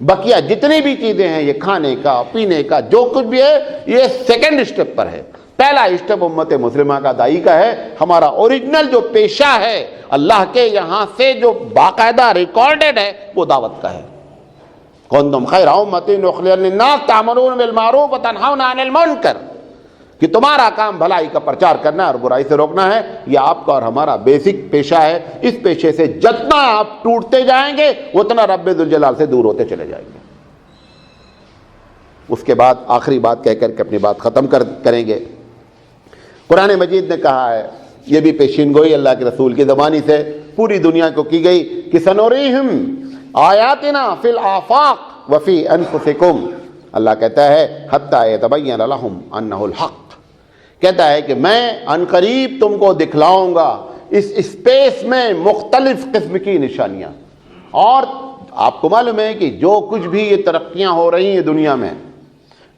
بقیہ جتنی بھی چیزیں ہیں، یہ کھانے کا، پینے کا، جو کچھ بھی ہے، یہ سیکنڈ اسٹیپ پر ہے۔ پہلا اسٹیپ امت مسلمہ کا دائی کا ہے۔ ہمارا اوریجنل جو پیشہ ہے اللہ کے یہاں سے جو باقاعدہ ریکارڈڈ ہے، وہ دعوت کا ہے۔ کنتم خیر امۃ اخرجت للناس تأمرون بالمعروف وتنہون عن المنکر، کہ تمہارا کام بھلائی کا پرچار کرنا ہے اور برائی سے روکنا ہے۔ یہ آپ کا اور ہمارا بیسک پیشہ ہے۔ اس پیشے سے جتنا آپ ٹوٹتے جائیں گے اتنا رب ذوالجلال سے دور ہوتے چلے جائیں گے۔ اس کے بعد آخری بات کہہ کر کے اپنی بات ختم کریں گے۔ قرآن مجید نے کہا ہے، یہ بھی پیشین گوئی اللہ کے رسول کی زبانی سے پوری دنیا کو کی گئی کہ سنوریہم آیاتنا فی الآفاق وفی انفسکم۔ اللہ کہتا ہے حتی یتبین لہم انہ الحق، کہتا ہے کہ میں عنقریب تم کو دکھلاؤں گا اس اسپیس میں مختلف قسم کی نشانیاں۔ اور آپ کو معلوم ہے کہ جو کچھ بھی یہ ترقیاں ہو رہی ہیں دنیا میں،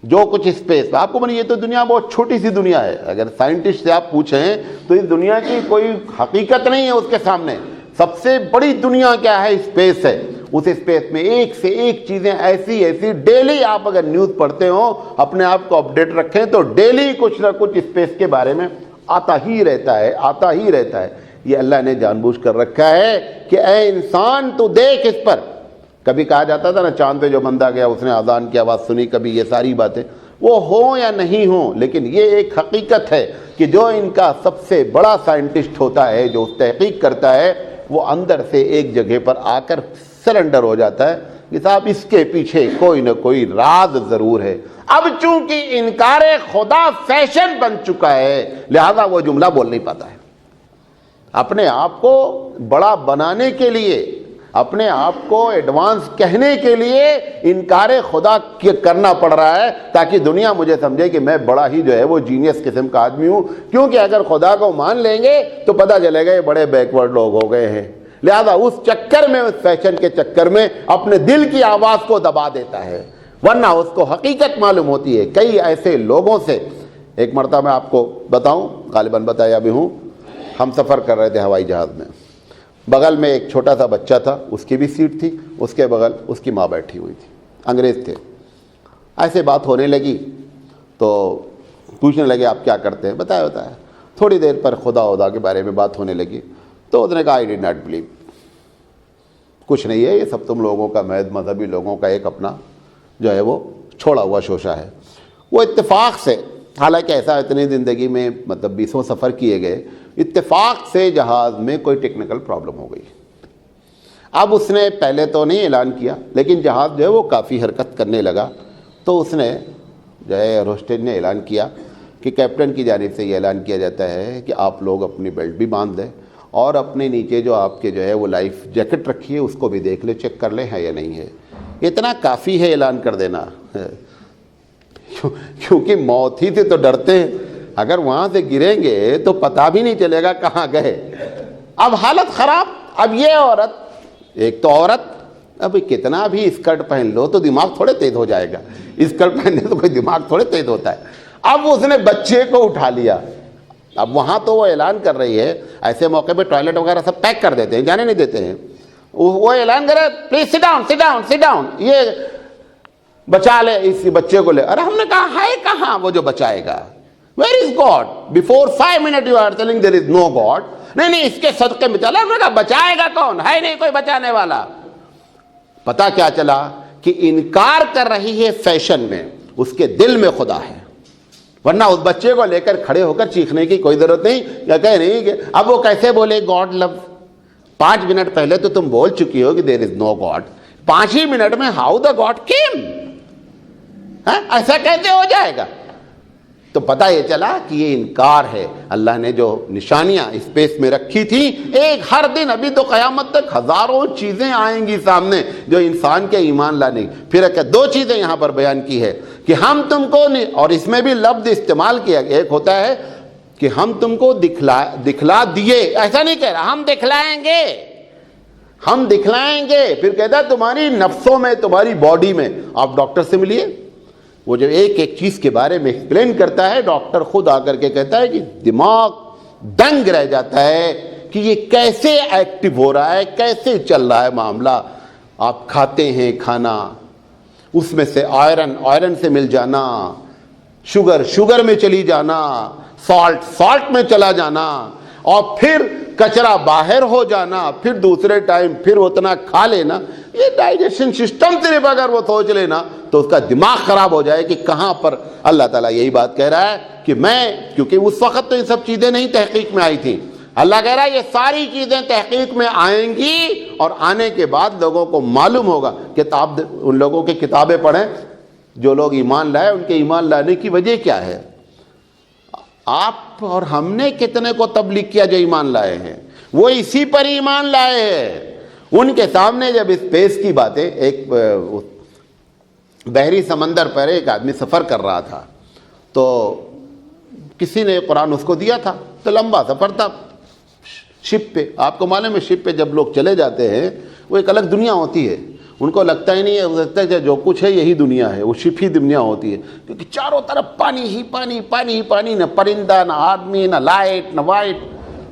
جو کچھ اسپیس، آپ کو معلوم یہ تو دنیا بہت چھوٹی سی دنیا ہے۔ اگر سائنٹسٹ سے آپ پوچھیں تو اس دنیا کی کوئی حقیقت نہیں ہے اس کے سامنے۔ سب سے بڑی دنیا کیا ہے؟ اسپیس ہے۔ اس اسپیس میں ایک سے ایک چیزیں ایسی ڈیلی آپ اگر نیوز پڑھتے ہو، اپنے آپ کو اپڈیٹ رکھیں تو ڈیلی کچھ نہ کچھ اسپیس کے بارے میں آتا ہی رہتا ہے۔ یہ اللہ نے جان بوجھ کر رکھا ہے کہ اے انسان تو دیکھ اس پر۔ کبھی کہا جاتا تھا نا چاند پہ جو بندہ گیا اس نے اذان کی آواز سنی، کبھی یہ ساری باتیں وہ ہوں یا نہیں ہوں، لیکن یہ ایک حقیقت ہے کہ جو ان کا سب سے بڑا سائنٹسٹ ہوتا ہے، جو تحقیق کرتا ہے، وہ اندر سے ایک جگہ پر آ کر سرنڈر ہو جاتا ہے کہ صاحب اس کے پیچھے کوئی نہ کوئی راز ضرور ہے۔ اب چونکہ انکار خدا فیشن بن چکا ہے، لہذا وہ جملہ بول نہیں پاتا ہے۔ اپنے آپ کو بڑا بنانے کے لیے، اپنے آپ کو ایڈوانس کہنے کے لیے انکار خدا کرنا پڑ رہا ہے تاکہ دنیا مجھے سمجھے کہ میں بڑا ہی جو ہے وہ جینیس قسم کا آدمی ہوں۔ کیونکہ اگر خدا کو مان لیں گے تو پتہ چلے گا یہ بڑے بیکورڈ لوگ ہو گئے ہیں۔ لہذا اس چکر میں، اس فیشن کے چکر میں اپنے دل کی آواز کو دبا دیتا ہے، ورنہ اس کو حقیقت معلوم ہوتی ہے۔ کئی ایسے لوگوں سے، ایک مرتبہ میں آپ کو بتاؤں، غالباً بتایا بھی ہوں، ہم سفر کر رہے تھے ہوائی جہاز میں، بغل میں ایک چھوٹا سا بچہ تھا، اس کی بھی سیٹ تھی، اس کے بغل اس کی ماں بیٹھی ہوئی تھی، انگریز تھے۔ ایسے بات ہونے لگی تو پوچھنے لگے آپ کیا کرتے ہیں، بتایا تھوڑی دیر پر خدا کے بارے میں بات ہونے لگی تو اس نے کہا آئی ڈڈ ناٹ بلیو، کچھ نہیں ہے، یہ سب تم لوگوں کا، محض مذہبی لوگوں کا ایک اپنا جو ہے وہ چھوڑا ہوا شوشہ ہے۔ وہ اتفاق سے، حالانکہ ایسا اتنی زندگی میں مطلب 20 سفر کیے گئے، اتفاق سے جہاز میں کوئی ٹیکنیکل پرابلم ہو گئی۔ اب اس نے پہلے تو نہیں اعلان کیا، لیکن جہاز جو ہے وہ کافی حرکت کرنے لگا تو اس نے جو ہے ہوسٹیج نے اعلان کیا کہ کیپٹن کی جانب سے یہ اعلان کیا جاتا ہے کہ آپ لوگ اپنی بیلٹ بھی باندھ دیں اور اپنے نیچے جو آپ کے جو ہے وہ لائف جیکٹ رکھی ہے اس کو بھی دیکھ لیں، چیک کر لیں ہے یا نہیں ہے۔ اتنا کافی ہے اعلان کر دینا، کیونکہ موت ہی سے تو ڈرتے ہیں، اگر وہاں سے گریں گے تو پتہ بھی نہیں چلے گا کہاں گئے۔ اب حالت خراب۔ اب یہ عورت، ایک تو عورت، اب کتنا بھی اسکرٹ پہن لو تو دماغ تھوڑے تیز ہو جائے گا، اسکرٹ پہننے تو کوئی دماغ تھوڑے تیز ہوتا ہے۔ اب اس نے بچے کو اٹھا لیا۔ اب وہاں تو وہ اعلان کر رہی ہے، ایسے موقع پہ ٹوائلٹ وغیرہ سب پیک کر دیتے ہیں، جانے نہیں دیتے ہیں۔ وہ اعلان کرے please sit down sit down sit down, یہ بچا لے اس بچے کو لے۔ ارے ہم نے کہا ہے کہاں وہ جو بچائے گا؟ Where is God? Before 5 minutes you are telling there is no God. نہیں اس کے صدقے میں چلا۔ ہم نے کہا بچائے گا کون؟ ہے نہیں کوئی بچانے والا۔ پتا کیا چلا کہ انکار کر رہی ہے فیشن میں، اس کے دل میں خدا ہے، ورنہ اس بچے کو لے کر کھڑے ہو کر چیخنے کی کوئی ضرورت نہیں، یا کہہ نہیں کہ اب وہ کیسے بولے گاڈ لفظ؟ 5 منٹ پہلے تو تم بول چکی ہو کہ دیر از نو گاڈ، 5 ہی منٹ میں ہاؤ دا گاڈ کیم؟ ایسا کیسے ہو جائے گا؟ تو پتہ یہ چلا کہ یہ انکار ہے. اللہ نے جو نشانیاں اسپیس میں رکھی تھیں، ایک ہر دن ابھی تو قیامت تک ہزاروں چیزیں آئیں گی سامنے جو انسان کے ایمان لانے. پھر دو چیزیں یہاں پر بیان کی ہے کہ ہم تم کو نہیں، اور اس میں بھی لفظ استعمال کیا. ایک ہوتا ہے کہ ہم تم کو دکھلا دیے، ایسا نہیں کہہ رہا ہم دکھلائیں گے، ہم دکھلائیں گے. پھر کہتا ہے تمہاری نفسوں میں، تمہاری باڈی میں. آپ ڈاکٹر سے ملیے، وہ جو ایک ایک چیز کے بارے میں ایکسپلین کرتا ہے، ڈاکٹر خود آ کر کے کہتا ہے کہ دماغ دنگ رہ جاتا ہے کہ یہ کیسے ایکٹیو ہو رہا ہے، کیسے چل رہا ہے معاملہ. آپ کھاتے ہیں کھانا، اس میں سے آئرن سے مل جانا، شوگر میں چلی جانا، سالٹ میں چلا جانا، اور پھر کچرا باہر ہو جانا، پھر دوسرے ٹائم پھر اتنا کھا لینا. یہ ڈائجیشن سسٹم صرف اگر وہ سوچ لینا تو اس کا دماغ خراب ہو جائے کہ کہاں پر. اللہ تعالیٰ یہی بات کہہ رہا ہے کہ کیونکہ اس وقت تو یہ سب چیزیں نہیں تحقیق میں آئی تھیں. اللہ کہہ رہا ہے یہ ساری چیزیں تحقیق میں آئیں گی، اور آنے کے بعد لوگوں کو معلوم ہوگا. ان لوگوں کی کتابیں پڑھیں جو لوگ ایمان لائے، ان کے ایمان لانے کی وجہ کیا ہے. آپ اور ہم نے کتنے کو تبلیغ کیا جو ایمان لائے ہیں، وہ اسی پر ایمان لائے ہیں. ان کے سامنے جب اسپیس کی باتیں، ایک بحری سمندر پر ایک آدمی سفر کر رہا تھا، تو کسی نے قرآن اس کو دیا تھا، تو لمبا سفر تھا شپ پہ. آپ کو معلوم ہے شپ پہ جب لوگ چلے جاتے ہیں وہ ایک الگ دنیا ہوتی ہے. ان کو لگتا ہی نہیں ہے، لگتا ہے جو کچھ ہے یہی دنیا ہے، وہ شپ ہی دنیا ہوتی ہے، کیونکہ چاروں طرف پانی ہی پانی، پانی ہی پانی، نہ پرندہ نہ آدمی نہ لائٹ نہ وائٹ.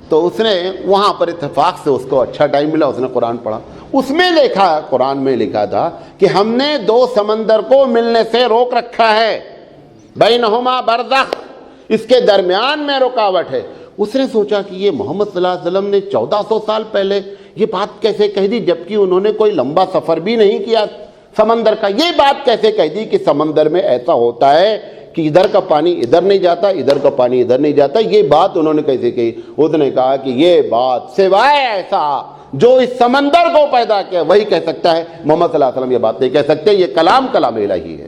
تو اس نے وہاں پر اتفاق سے اس کو اچھا ٹائم ملا، اس نے قرآن پڑھا. اس میں قرآن میں لکھا تھا کہ ہم نے دو سمندر کو ملنے سے روک رکھا ہے، بینہما برزخ، اس کے درمیان میں رکاوٹ ہے. اس نے سوچا کہ یہ محمد صلی اللہ علیہ وسلم نے 1400 سال پہلے یہ بات کیسے کہہ دی، جبکہ انہوں نے کوئی لمبا سفر بھی نہیں کیا سمندر کا. یہ بات کیسے کہہ دی کہ سمندر میں ایسا ہوتا ہے کہ ادھر کا پانی ادھر نہیں جاتا، ادھر کا پانی ادھر نہیں جاتا. یہ بات انہوں نے کیسے کہی؟ اس نے کہا کہ یہ بات سوائے ایسا جو اس سمندر کو پیدا کیا وہی کہہ سکتا ہے. محمد صلی اللہ علیہ وسلم یہ بات نہیں کہہ سکتے. یہ کلام الہی ہے.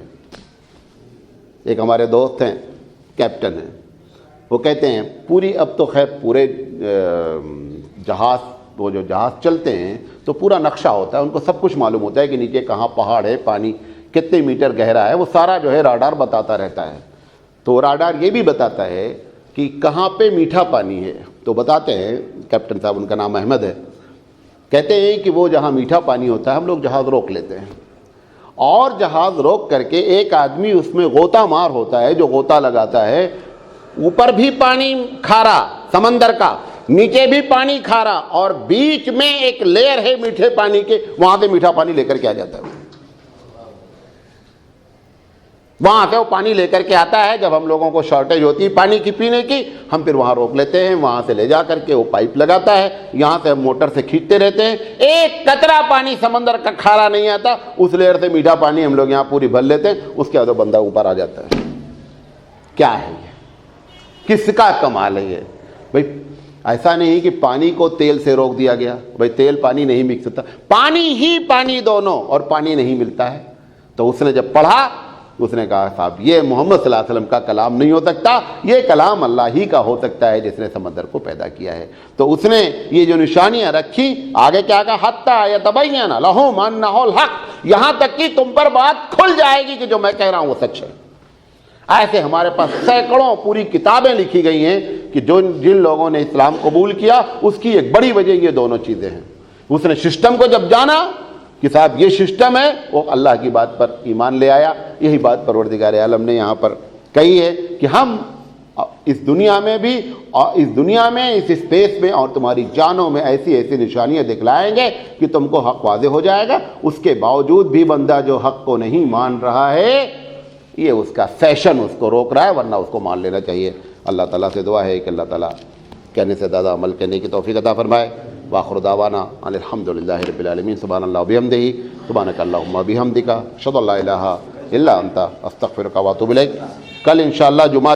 ایک ہمارے دوست ہیں، کیپٹن ہیں، وہ کہتے ہیں اب تو خیر پورے جہاز، وہ جو جہاز چلتے ہیں تو پورا نقشہ ہوتا ہے، ان کو سب کچھ معلوم ہوتا ہے کہ نیچے کہاں پہاڑ ہے، پانی کتنے میٹر گہرا ہے، وہ سارا جو ہے راڈار بتاتا رہتا ہے. تو راڈار یہ بھی بتاتا ہے کہ کہاں پہ میٹھا پانی ہے. تو بتاتے ہیں کیپٹن صاحب، ان کا نام احمد ہے، کہتے ہیں کہ وہ جہاں میٹھا پانی ہوتا ہے ہم لوگ جہاز روک لیتے ہیں، اور جہاز روک کر کے ایک آدمی اس میں غوطہ مار ہوتا ہے جو غوطہ لگاتا ہے. اوپر بھی پانی کھارا سمندر کا، نیچے بھی پانی کھارا، اور بیچ میں ایک لیئر ہے میٹھے پانی کے، وہاں سے میٹھا پانی لے کر کے آ جاتا ہے. وہاں سے وہ پانی لے کر کے آتا ہے. جب ہم لوگوں کو شارٹیج ہوتی ہے پانی کی پینے کی، ہم پھر وہاں روک لیتے ہیں، وہاں سے لے جا کر کے وہ پائپ لگاتا ہے، یہاں سے ہم موٹر سے کھینچتے رہتے ہیں. ایک قطرہ پانی سمندر کا کھارا نہیں آتا. اس لیئر سے میٹھا پانی ہم لوگ یہاں پوری بھر لیتے ہیں. اس کے بعد وہ بندہ اوپر آ جاتا ہے. کیا ہے یہ؟ کس کا کمال ہے یہ؟ بھائی ایسا نہیں کہ پانی کو تیل سے روک دیا گیا. بھائی تیل پانی نہیں مکس ہوتا، پانی ہی پانی دونوں، اور پانی نہیں ملتا ہے. تو اس نے جب پڑھا، اس نے کہا صاحب یہ محمد صلی اللہ علیہ وسلم کا کلام نہیں ہو سکتا، یہ کلام اللہ ہی کا ہو سکتا ہے جس نے سمندر کو پیدا کیا ہے. تو اس نے یہ جو نشانیاں رکھی، آگے کیا کہا، حتی یتبین لہم انہ الحق، یہاں تک کہ تم پر بات کھل جائے گی کہ جو میں کہہ رہا ہوں وہ سچ ہے. ایسے ہمارے پاس سینکڑوں پوری کتابیں لکھی گئی ہیں کہ جن لوگوں نے اسلام قبول کیا اس کی ایک بڑی وجہ یہ دونوں چیزیں ہیں. اس نے سسٹم کو جب جانا کہ صاحب یہ سسٹم ہے، وہ اللہ کی بات پر ایمان لے آیا. یہی بات پروردگار عالم نے یہاں پر کہی ہے کہ ہم اس دنیا میں بھی، اور اس دنیا میں، اس اسپیس میں، اور تمہاری جانوں میں ایسی ایسی نشانیاں دکھلائیں گے کہ تم کو حق واضح ہو جائے گا. اس کے باوجود بھی بندہ جو حق کو نہیں مان رہا ہے، یہ اس کا فیشن اس کو روک رہا ہے، ورنہ اس کو مان لینا چاہیے. اللہ تعالیٰ سے دعا ہے کہ اللہ تعالیٰ کہنے سے زیادہ عمل کرنے کی توفیق عطا فرمائے. وآخر دعوانا ان الحمدللہ رب العالمین. سبحان اللہ وبحمدہ، سبحانک اللہم وبحمدک، اشہد ان لا الہ الا انت، استغفرک واتوب الیک. کل انشاءاللہ جمعہ